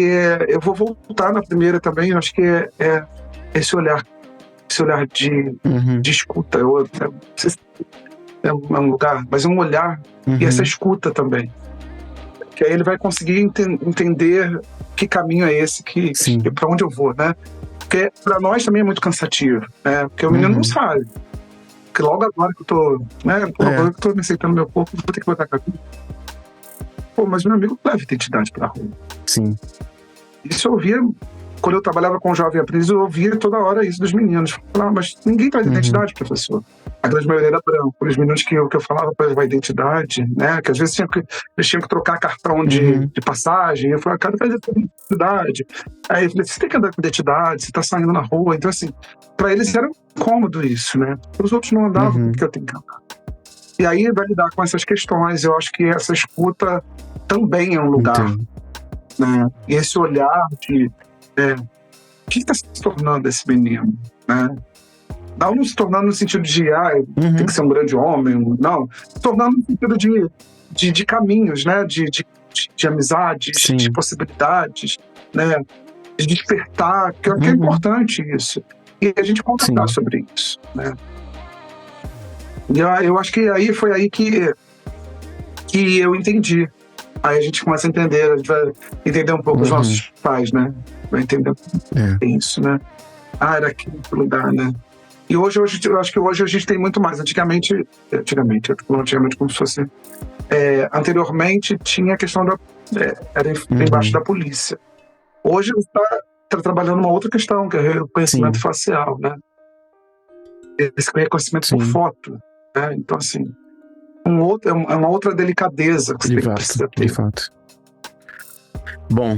eu vou voltar na primeira também, eu acho que esse olhar de escuta, é um lugar, mas é um olhar e essa escuta também, que aí ele vai conseguir entender que caminho é esse, para onde eu vou, né? Porque para nós também é muito cansativo, né? Porque o menino não sabe, porque logo agora que eu tô, né? Agora que eu tô me aceitando meu corpo, vou ter que botar a cabeça. Pô, mas meu amigo leva identidade pra rua. Sim. Isso eu ouvia. Quando eu trabalhava com jovem aprendiz, eu ouvia toda hora isso dos meninos. Falava, mas ninguém traz identidade, professor. A grande maioria era branco. Os meninos que eu falava para eles a identidade, né? Que às vezes eles tinham que trocar cartão de passagem. Eu falava, cara, faz identidade. Aí eu falei, você tem que andar com identidade, você tá saindo na rua. Então, assim, para eles era cômodo isso, né? Para os outros não andavam, porque eu tenho que andar. E aí vai lidar com essas questões. Eu acho que essa escuta também é um lugar. Né? E esse olhar de o que está se tornando esse menino, né? Não se tornando no sentido de tem que ser um grande homem, não. Se tornando no sentido de caminhos, né? De amizades, de possibilidades, né? De despertar, que é importante isso. E a gente conversar sobre isso, né? E eu acho que foi aí que eu entendi Aí a gente começa a entender, a gente vai entender um pouco os nossos pais, né? Vai entender isso, né? Era aquele lugar, né? E hoje, eu acho que hoje a gente tem muito mais. Antigamente eu tô antigamente como se fosse... anteriormente tinha a questão era embaixo da polícia. Hoje está trabalhando uma outra questão, que é o reconhecimento facial, né? Esse reconhecimento por foto, né? Então, assim, é uma outra delicadeza que você precisa ter. De fato. Bom,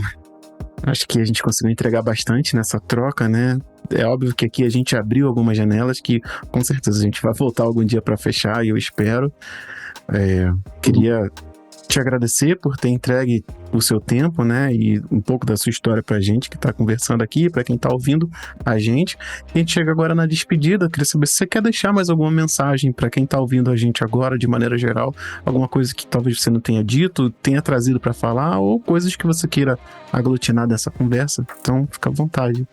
acho que a gente conseguiu entregar bastante nessa troca, né? É óbvio que aqui a gente abriu algumas janelas que com certeza a gente vai voltar algum dia para fechar, e eu espero. Queria te agradecer por ter entregue o seu tempo, né, e um pouco da sua história pra gente que tá conversando aqui, pra quem tá ouvindo a gente. A gente chega agora na despedida. Queria saber se você quer deixar mais alguma mensagem pra quem tá ouvindo a gente agora, de maneira geral, alguma coisa que talvez você não tenha dito, tenha trazido pra falar, ou coisas que você queira aglutinar dessa conversa. Então, fica à vontade.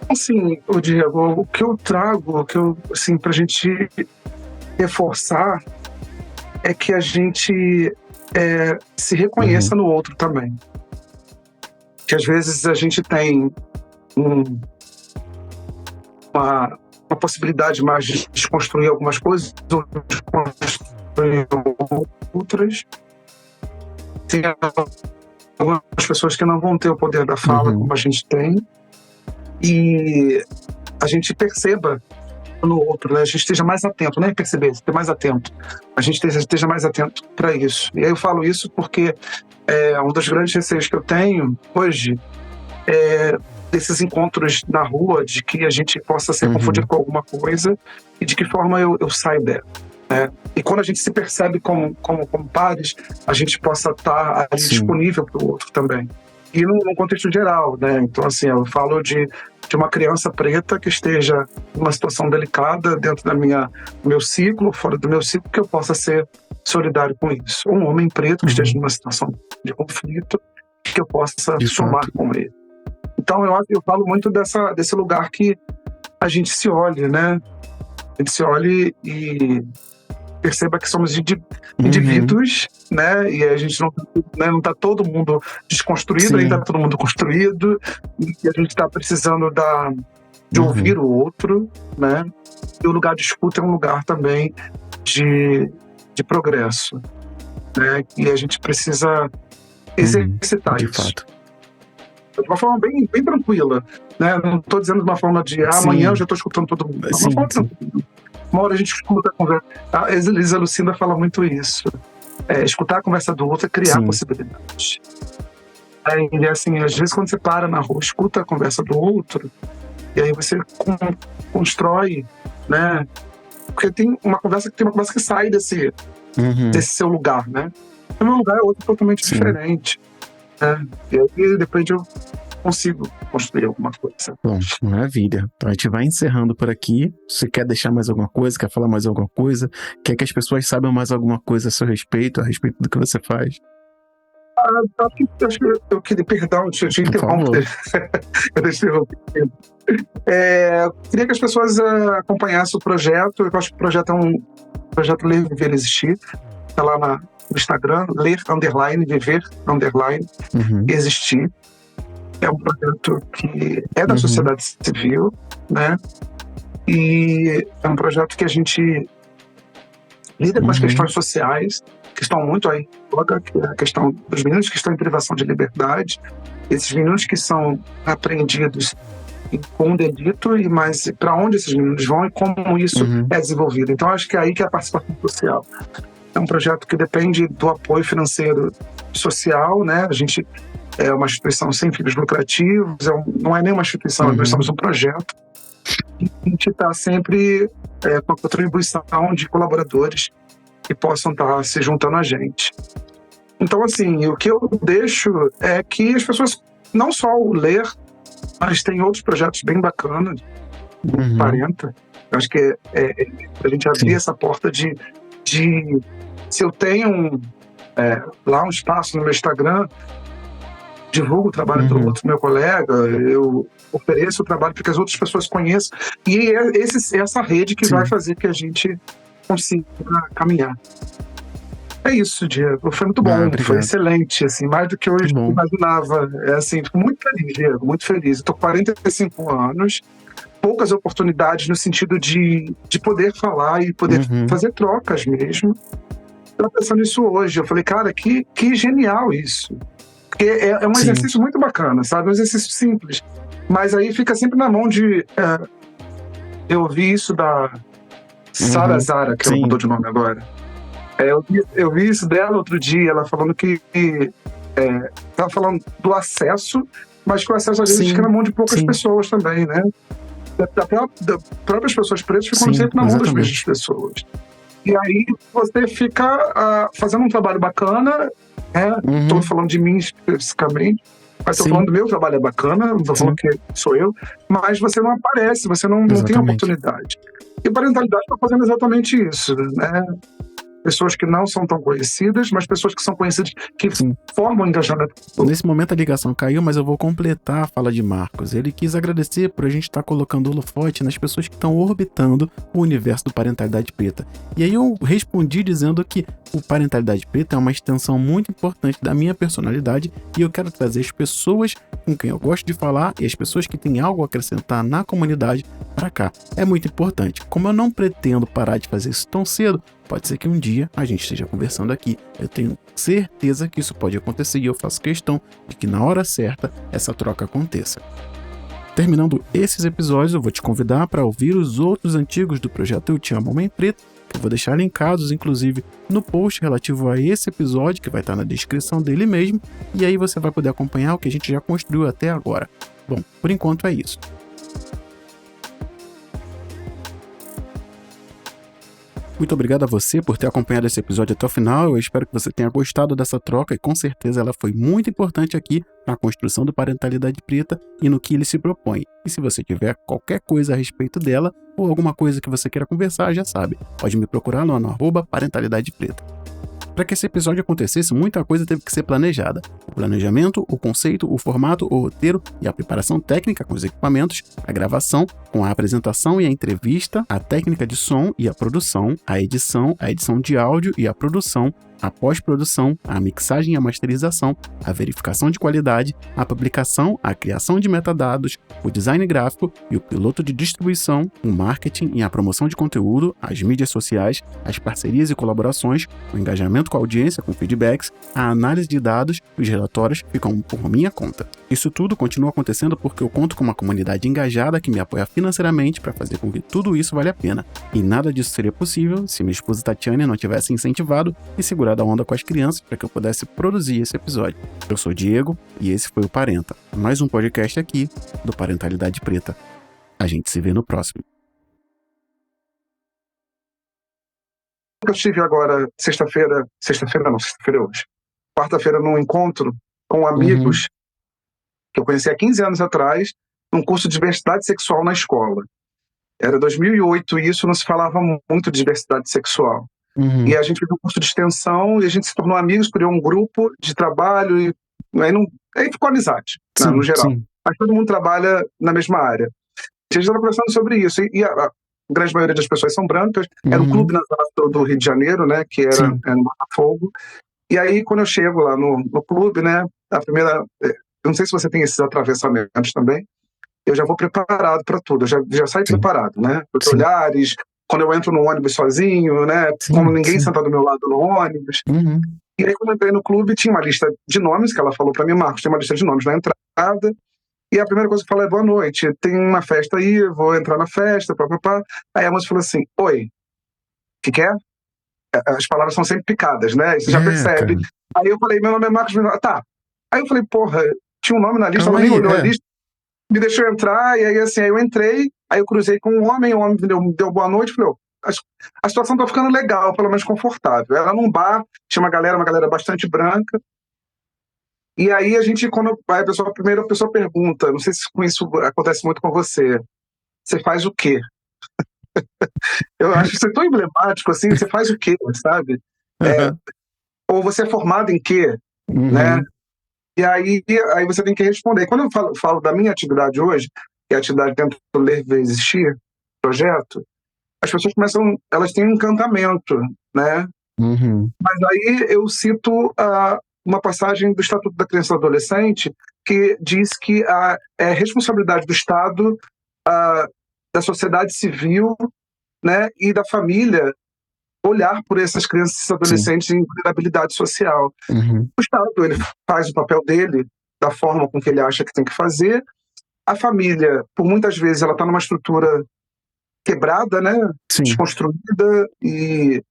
Assim, Diego, o que eu trago, assim, pra gente reforçar é que a gente se reconheça no outro também. Que às vezes a gente tem uma possibilidade mais de desconstruir algumas coisas, ou desconstruir outras. Tem algumas pessoas que não vão ter o poder da fala como a gente tem, e a gente perceba no outro, né? A gente esteja mais atento, não é perceber, esteja mais atento. A gente esteja mais atento para isso. E aí eu falo isso porque um dos grandes receios que eu tenho hoje é desses encontros na rua, de que a gente possa ser confundido com alguma coisa e de que forma eu saio dela, né? E quando a gente se percebe como pares, a gente possa estar ali disponível para o outro também. E num contexto geral, né? Então, assim, eu falo de uma criança preta que esteja numa situação delicada dentro do meu ciclo, fora do meu ciclo, que eu possa ser solidário com isso. Um homem preto que esteja numa situação de conflito, que eu possa somar com ele. Então, eu falo muito desse lugar que a gente se olhe, né? A gente se olhe e perceba que somos indivíduos, né? E a gente não está todo mundo desconstruído, nem está todo mundo construído, e a gente está precisando de ouvir o outro, né? E o lugar de escuta é um lugar também de progresso, né? E a gente precisa exercitar de isso. Fato. De uma forma bem, bem tranquila, né? Não estou dizendo de uma forma de amanhã eu já estou escutando todo mundo. Uma forma tranquila. Uma hora a gente escuta a conversa. A Elisa Lucinda fala muito isso. Escutar a conversa do outro é criar possibilidades. E assim, às vezes quando você para na rua, escuta a conversa do outro, e aí você constrói, né? Porque tem uma conversa que sai desse seu lugar, né? O meu lugar é outro totalmente diferente, né? E aí depois eu consigo construir alguma coisa. Bom, maravilha. Então a gente vai encerrando por aqui. Você quer deixar mais alguma coisa? Quer falar mais alguma coisa? Quer que as pessoas saibam mais alguma coisa a seu respeito, a respeito do que você faz? Acho que eu queria, perdão, deixa eu interromper. Eu queria que as pessoas acompanhassem o projeto. Eu acho que o projeto é um projeto Ler, Viver, Existir. Está lá no Instagram, ler, viver, existir. É um projeto que é da sociedade civil, né? E é um projeto que a gente lida com as questões sociais, que estão muito aí, que é a questão dos meninos que estão em privação de liberdade, esses meninos que são apreendidos com delito, mas para onde esses meninos vão e como isso é desenvolvido. Então, acho que é aí que é a participação social. É um projeto que depende do apoio financeiro social, né? A gente é uma instituição sem fins lucrativos, não é nem uma instituição, nós somos um projeto. E a gente está sempre com a contribuição de colaboradores que possam estar se juntando a gente. Então, assim, o que eu deixo é que as pessoas não só o ler, mas tem outros projetos bem bacanas, 40. Eu acho que a gente abrir essa porta de se eu tenho lá um espaço no meu Instagram, divulgo o trabalho do outro meu colega, eu ofereço o trabalho para que as outras pessoas conheçam, e é essa rede que vai fazer que a gente consiga caminhar. É isso, Diego. Foi muito Ah, bom, obrigado. foi excelente, assim, mais do que eu Que bom. imaginava. É assim, fico muito feliz, Diego, muito feliz. Eu tô com 45 anos, poucas oportunidades no sentido de poder falar e poder Uhum. fazer trocas mesmo. Eu tava pensando nisso hoje, eu falei, cara, que genial isso. Porque é um Sim. exercício muito bacana, sabe? Um exercício simples. Mas aí fica sempre na mão de... eu vi isso da Sara Zara, que ela Sim. mudou de nome agora. Eu vi isso dela outro dia, ela falando que tava falando do acesso, mas que o acesso às vezes Sim, fica na mão de poucas sim. pessoas também, né? Da próprias pessoas pretas ficam Sim, sempre na mão das exatamente. mesmas pessoas. E aí você fica fazendo um trabalho bacana, tô falando de mim especificamente, mas tô Sim. falando do meu trabalho é bacana, não tô falando que sou eu, mas você não aparece, você não tem Exatamente. oportunidade. E parentalidade está fazendo exatamente isso, né? Pessoas que não são tão conhecidas, mas pessoas que são conhecidas, que Sim. formam engajamento. Nesse momento a ligação caiu, mas eu vou completar a fala de Marcos. Ele quis agradecer por a gente estar colocando o holofote nas pessoas que estão orbitando o universo do Parentalidade Preta. E aí eu respondi dizendo que o Parentalidade Preta é uma extensão muito importante da minha personalidade e eu quero trazer as pessoas com quem eu gosto de falar e as pessoas que têm algo a acrescentar na comunidade para cá. É muito importante. Como eu não pretendo parar de fazer isso tão cedo, pode ser que um dia a gente esteja conversando aqui. Eu tenho certeza que isso pode acontecer e eu faço questão de que na hora certa essa troca aconteça. Terminando esses episódios, eu vou te convidar para ouvir os outros antigos do projeto Eu Te Amo Homem Preto, que eu vou deixar linkados, inclusive, no post relativo a esse episódio, que vai estar na descrição dele mesmo, e aí você vai poder acompanhar o que a gente já construiu até agora. Bom, por enquanto é isso. Muito obrigado a você por ter acompanhado esse episódio até o final. Eu espero que você tenha gostado dessa troca e com certeza ela foi muito importante aqui na construção do Parentalidade Preta e no que ele se propõe. E se você tiver qualquer coisa a respeito dela ou alguma coisa que você queira conversar, já sabe, pode me procurar no @Parentalidade Preta. Para que esse episódio acontecesse, muita coisa teve que ser planejada. O planejamento, o conceito, o formato, o roteiro e a preparação técnica com os equipamentos, a gravação, com a apresentação e a entrevista, a técnica de som e a produção, a edição de áudio e a produção, a pós-produção, a mixagem e a masterização, a verificação de qualidade, a publicação, a criação de metadados, o design gráfico e o piloto de distribuição, o marketing e a promoção de conteúdo, as mídias sociais, as parcerias e colaborações, o engajamento com a audiência com feedbacks, a análise de dados e os relatórios ficam por minha conta. Isso tudo continua acontecendo porque eu conto com uma comunidade engajada que me apoia financeiramente para fazer com que tudo isso valha a pena. E nada disso seria possível se minha esposa Tatiana não tivesse incentivado e segurado a onda com as crianças para que eu pudesse produzir esse episódio. Eu sou Diego e esse foi o Parenta, mais um podcast aqui do Parentalidade Preta. A gente se vê no próximo. Eu estive agora sexta-feira hoje, quarta-feira, num encontro com amigos que eu conheci há 15 anos atrás, num curso de diversidade sexual na escola. Era 2008 e isso não se falava muito de diversidade sexual. E a gente fez um curso de extensão e a gente se tornou amigos, criou um grupo de trabalho e aí ficou amizade, Sim, no geral. sim. Mas todo mundo trabalha na mesma área. A gente estava conversando sobre isso e a grande maioria das pessoas são brancas. Era um clube na zona sul do Rio de Janeiro, né, que era no Botafogo. E aí, quando eu chego lá no clube, né, a primeira... Eu não sei se você tem esses atravessamentos também. Eu já vou preparado para tudo, eu já saio preparado, né? Os olhares, quando eu entro no ônibus sozinho, né? Como ninguém senta do meu lado no ônibus. E aí, quando eu entrei no clube, tinha uma lista de nomes, que ela falou para mim, Marcos, tem uma lista de nomes na entrada. E a primeira coisa que eu falei é boa noite, tem uma festa aí, eu vou entrar na festa, papapá. Aí a moça falou assim, oi, que quer? As palavras são sempre picadas, né? Você já percebe. Cara. Aí eu falei, meu nome é Marcos. Tá. Aí eu falei, porra, tinha um nome na lista, ela nem olhou a lista, me deixou entrar, e aí assim, aí eu entrei, aí eu cruzei com um homem, o homem me deu boa noite, falei, a situação tá ficando legal, pelo menos confortável. Era num bar, tinha uma galera bastante branca, e aí a gente, quando a primeira pessoa pergunta, não sei se com isso acontece muito com você faz o quê? Eu acho isso tão emblemático, assim, você faz o quê, sabe? Ou você é formado em quê, né? E aí você tem que responder. Quando eu falo da minha atividade hoje, que é a atividade dentro do Ler, Ver, Existir, projeto, as pessoas elas têm um encantamento, né? Uhum. Mas aí eu cito uma passagem do Estatuto da Criança e do Adolescente que diz que é responsabilidade do Estado, da sociedade civil, né, e da família olhar por essas crianças e adolescentes em vulnerabilidade social. Uhum. O Estado, ele faz o papel dele da forma com que ele acha que tem que fazer. A família, por muitas vezes, ela está numa estrutura quebrada, né, Sim. desconstruída e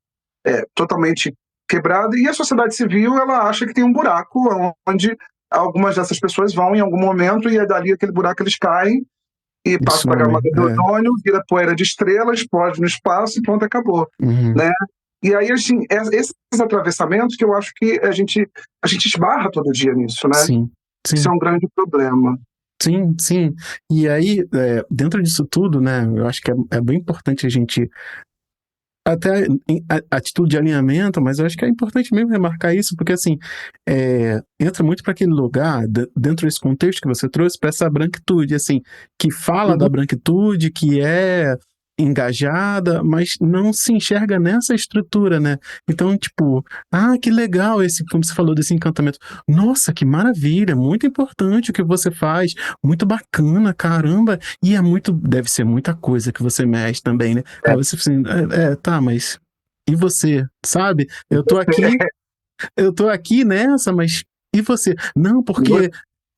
totalmente quebrada, e a sociedade civil, ela acha que tem um buraco onde algumas dessas pessoas vão em algum momento, e é dali aquele buraco eles caem e passa para a Some. camada de ozônio, vira poeira de estrela, explode no espaço e pronto, acabou. Uhum. Né? E aí, assim, esses atravessamentos que eu acho que a gente esbarra todo dia nisso, né? Sim, sim. Isso é um grande problema. Sim, sim. E aí, dentro disso tudo, né, eu acho que é bem importante a gente, até em atitude de alinhamento, mas eu acho que é importante mesmo remarcar isso, porque assim, entra muito para aquele lugar, dentro desse contexto que você trouxe, para essa branquitude, assim, que fala da branquitude, que é engajada, mas não se enxerga nessa estrutura, né? Então, tipo, que legal esse, como você falou, desse encantamento. Nossa, que maravilha, muito importante o que você faz, muito bacana, caramba, e deve ser muita coisa que você mexe também, né? Aí você assim, tá, mas e você, sabe? Eu tô aqui nessa, mas e você? Não, porque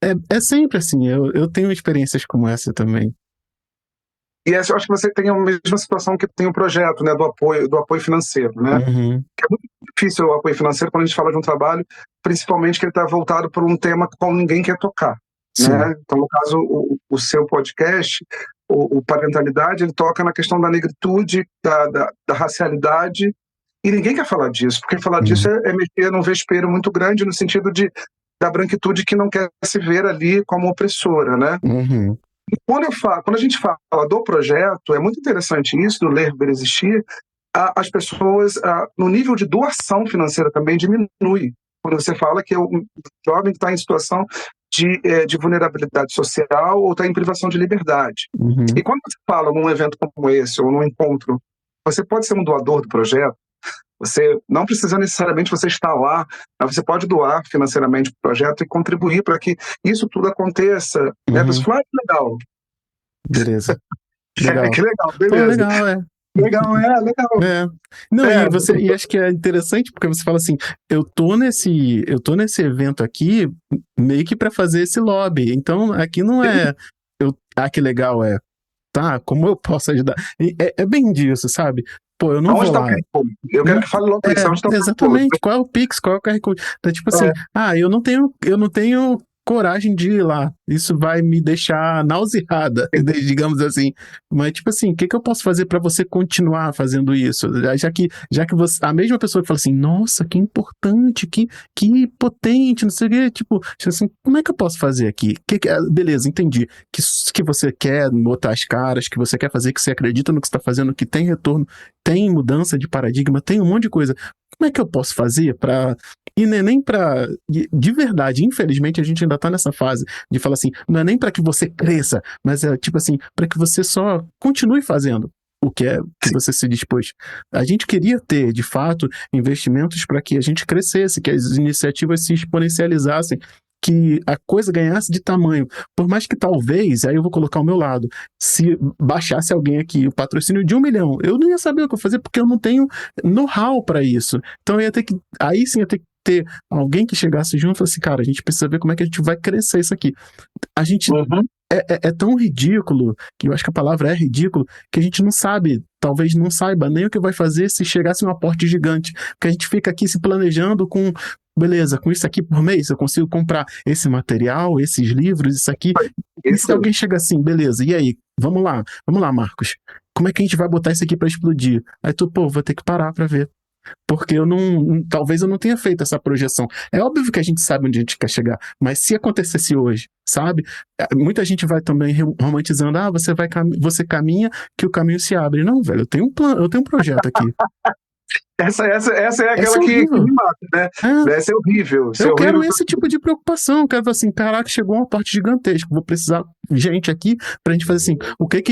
é sempre assim, eu tenho experiências como essa também. E eu acho que você tem a mesma situação que tem o projeto, né, do apoio financeiro, né? Uhum. Que é muito difícil o apoio financeiro quando a gente fala de um trabalho, principalmente que ele está voltado para um tema com ninguém quer tocar, né? Então, no caso, o seu podcast, o Parentalidade, ele toca na questão da negritude, da racialidade, e ninguém quer falar disso, porque falar disso é mexer num vespeiro muito grande no sentido da branquitude que não quer se ver ali como opressora, né? Uhum. E quando a gente fala do projeto, é muito interessante isso, do Ler, Ver, Existir, as pessoas, no nível de doação financeira também diminui. Quando você fala que é um jovem que está em situação de vulnerabilidade social ou está em privação de liberdade. Uhum. E quando você fala num evento como esse, ou num encontro, você pode ser um doador do projeto, você não precisa necessariamente você estar lá, mas você pode doar financeiramente para o projeto e contribuir para que isso tudo aconteça. Né? Você fala, legal. Beleza. Legal. Que legal, beleza. Pô, legal, é. Legal, legal. Não, e acho que é interessante porque você fala assim, eu tô nesse evento aqui meio que para fazer esse lobby. Então, aqui não é que legal tá, como eu posso ajudar? É bem disso, sabe? Pô, eu não vou lá. Eu quero que fale logo isso. Exatamente. Qual é o Pix? Qual é o QR Code? Então, tipo assim, eu não tenho coragem de ir lá. Isso vai me deixar nauseada, digamos assim. Mas, tipo assim, o que eu posso fazer para você continuar fazendo isso? Já que você, a mesma pessoa que fala assim, nossa, que importante, que potente, não sei o quê, tipo assim, como é que eu posso fazer aqui? Beleza, entendi. Que você quer botar as caras, que você quer fazer, que você acredita no que você está fazendo, que tem retorno, tem mudança de paradigma, tem um monte de coisa. Como é que eu posso fazer para... E não é nem para... De verdade, infelizmente, a gente ainda tá nessa fase de falar assim, não é nem para que você cresça, mas é tipo assim, para que você só continue fazendo o que você se dispôs. A gente queria ter, de fato, investimentos para que a gente crescesse, que as iniciativas se exponencializassem, que a coisa ganhasse de tamanho. Por mais que talvez, aí eu vou colocar o meu lado, se baixasse alguém aqui o patrocínio de 1 milhão, eu não ia saber o que eu fazer porque eu não tenho know-how para isso. Então eu ia ter que, aí sim ia ter que ter alguém que chegasse junto e falasse assim, cara, a gente precisa ver como é que a gente vai crescer isso aqui. A gente é tão ridículo, que eu acho que a palavra é ridículo, que a gente não sabe, talvez não saiba nem o que vai fazer se chegasse um aporte gigante, porque a gente fica aqui se planejando com, beleza, com isso aqui por mês eu consigo comprar esse material, esses livros, isso aqui. E se alguém chega assim, beleza, e aí? Vamos lá, Marcos. Como é que a gente vai botar isso aqui pra explodir? Aí tu, vou ter que parar pra ver. Porque talvez eu não tenha feito essa projeção. É óbvio que a gente sabe onde a gente quer chegar, mas se acontecesse hoje, sabe? Muita gente vai também romantizando, você caminha que o caminho se abre. Não, velho, eu tenho um plano, eu tenho um projeto aqui. Essa é aquela Essa é que horrível. me mata, né? É. Essa é horrível. Isso é Eu quero horrível. esse tipo de preocupação. Eu quero falar assim, caraca, chegou uma parte gigantesca. Vou precisar de gente aqui pra gente fazer assim, o que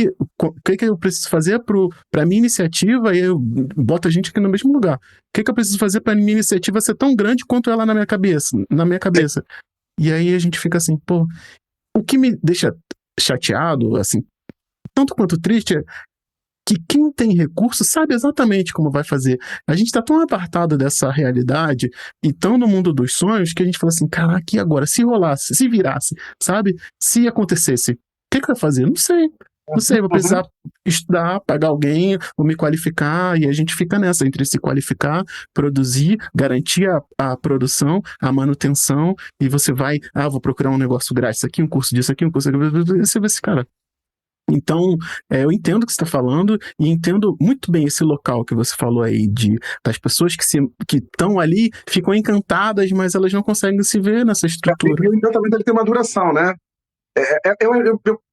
eu preciso fazer pra minha iniciativa, e eu boto a gente aqui no mesmo lugar. O que eu preciso fazer pra minha iniciativa ser tão grande quanto ela na minha cabeça. E aí a gente fica assim, pô, o que me deixa chateado, assim, tanto quanto triste, é que quem tem recurso sabe exatamente como vai fazer. A gente tá tão apartado dessa realidade e tão no mundo dos sonhos que a gente fala assim, caraca, e agora? Se rolasse, se virasse, sabe? Se acontecesse, o que eu ia fazer? Não sei, vou precisar estudar, pagar alguém, vou me qualificar, e a gente fica nessa, entre se qualificar, produzir, garantir a produção, a manutenção, e você vai, vou procurar um negócio grátis aqui, um curso disso aqui, um curso aqui, você vê esse cara. Então, eu entendo o que você está falando e entendo muito bem esse local que você falou aí, das pessoas que estão ali, ficam encantadas, mas elas não conseguem se ver nessa estrutura. E o encantamento ele tem uma duração, né?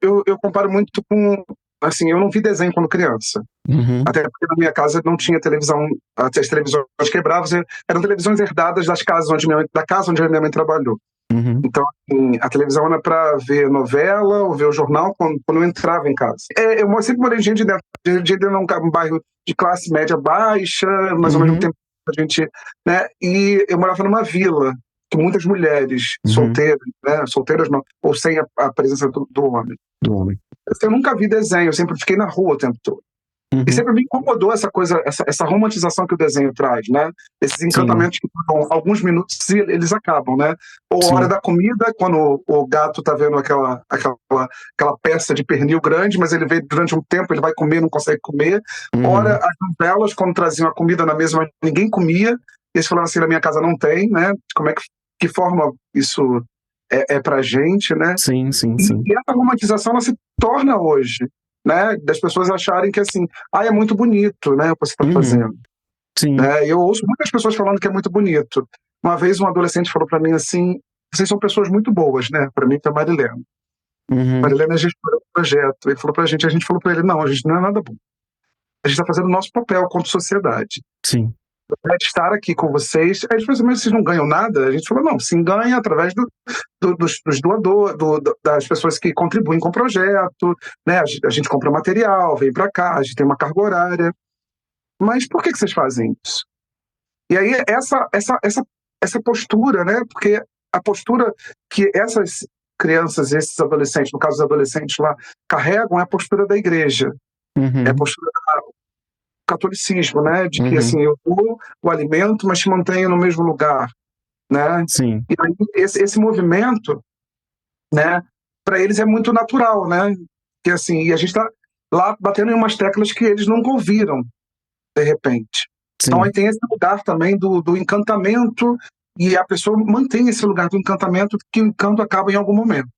Eu comparo muito com... Assim, eu não vi desenho quando criança. Uhum. Até porque na minha casa não tinha televisão. As televisões quebravam, eram televisões herdadas da casa onde minha mãe trabalhou. Uhum. Então, assim, a televisão era para ver novela ou ver o jornal quando eu entrava em casa. Eu sempre morei em Jardim num bairro de classe média baixa, mas ao mesmo tempo a gente... Né, e eu morava numa vila que muitas mulheres solteiras, né, solteiras não, ou sem a presença do homem. Eu nunca vi desenho, eu sempre fiquei na rua o tempo todo. E sempre me incomodou essa coisa, essa romantização que o desenho traz, né? Esses encantamentos que duram alguns minutos e eles acabam, né? Ou a hora da comida, quando o gato tá vendo aquela peça de pernil grande, mas ele vê durante um tempo, ele vai comer, não consegue comer. Ora, as novelas, quando traziam a comida na mesa, mas ninguém comia. E eles falaram assim, na minha casa não tem, né? Como que forma isso é pra gente, né? Sim. E essa romantização, ela se torna hoje, né, das pessoas acharem que assim, é muito bonito, né, o que você está fazendo. Sim. Eu ouço muitas pessoas falando que é muito bonito. Uma vez um adolescente falou para mim assim, vocês são pessoas muito boas, né, para mim, para Marilena. Marilena é gestora do projeto. Ele falou pra gente, a gente falou para ele, não, a gente não é nada bom. A gente está fazendo o nosso papel contra a sociedade. Sim. De estar aqui com vocês. Aí eles falaram, mas vocês não ganham nada? A gente falou, não, sim, ganha através dos doadores, das pessoas que contribuem com o projeto, né? A gente compra material, vem para cá, a gente tem uma carga horária. Mas por que vocês fazem isso? E aí essa postura, né? Porque a postura que essas crianças, esses adolescentes, no caso dos adolescentes lá, carregam é a postura da igreja. É a postura do catolicismo, né? De que assim, eu dou o alimento, mas te mantenho no mesmo lugar, né? Sim. E aí, esse movimento, né? Para eles é muito natural, né? Que assim, e a gente está lá batendo em umas teclas que eles nunca ouviram, de repente. Sim. Então aí tem esse lugar também do encantamento, e a pessoa mantém esse lugar do encantamento, que o encanto acaba em algum momento.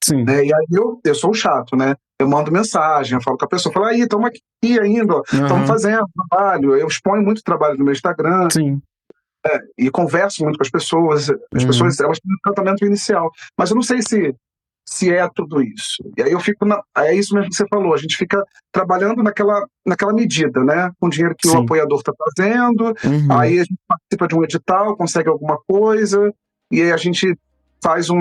Sim. Né? E aí eu sou o chato, né? Eu mando mensagem, eu falo com a pessoa, falo, aí, estamos aqui ainda, estamos fazendo trabalho, eu exponho muito trabalho no meu Instagram, Sim. E converso muito com as pessoas elas têm um encantamento inicial, mas eu não sei se é tudo isso. E aí eu fico, é isso mesmo que você falou, a gente fica trabalhando naquela medida, né? Com o dinheiro que o apoiador está fazendo, aí a gente participa de um edital, consegue alguma coisa, e aí a gente faz um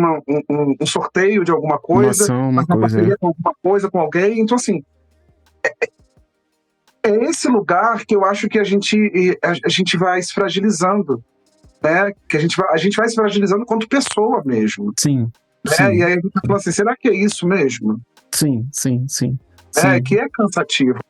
sorteio de alguma coisa, uma parceria com alguma coisa, com alguém. Então, assim, é esse lugar que eu acho que a gente vai se fragilizando, né? Que a gente vai se fragilizando quanto pessoa mesmo. Sim. Né? Sim. E aí a gente fala assim, será que é isso mesmo? Sim. Que é cansativo.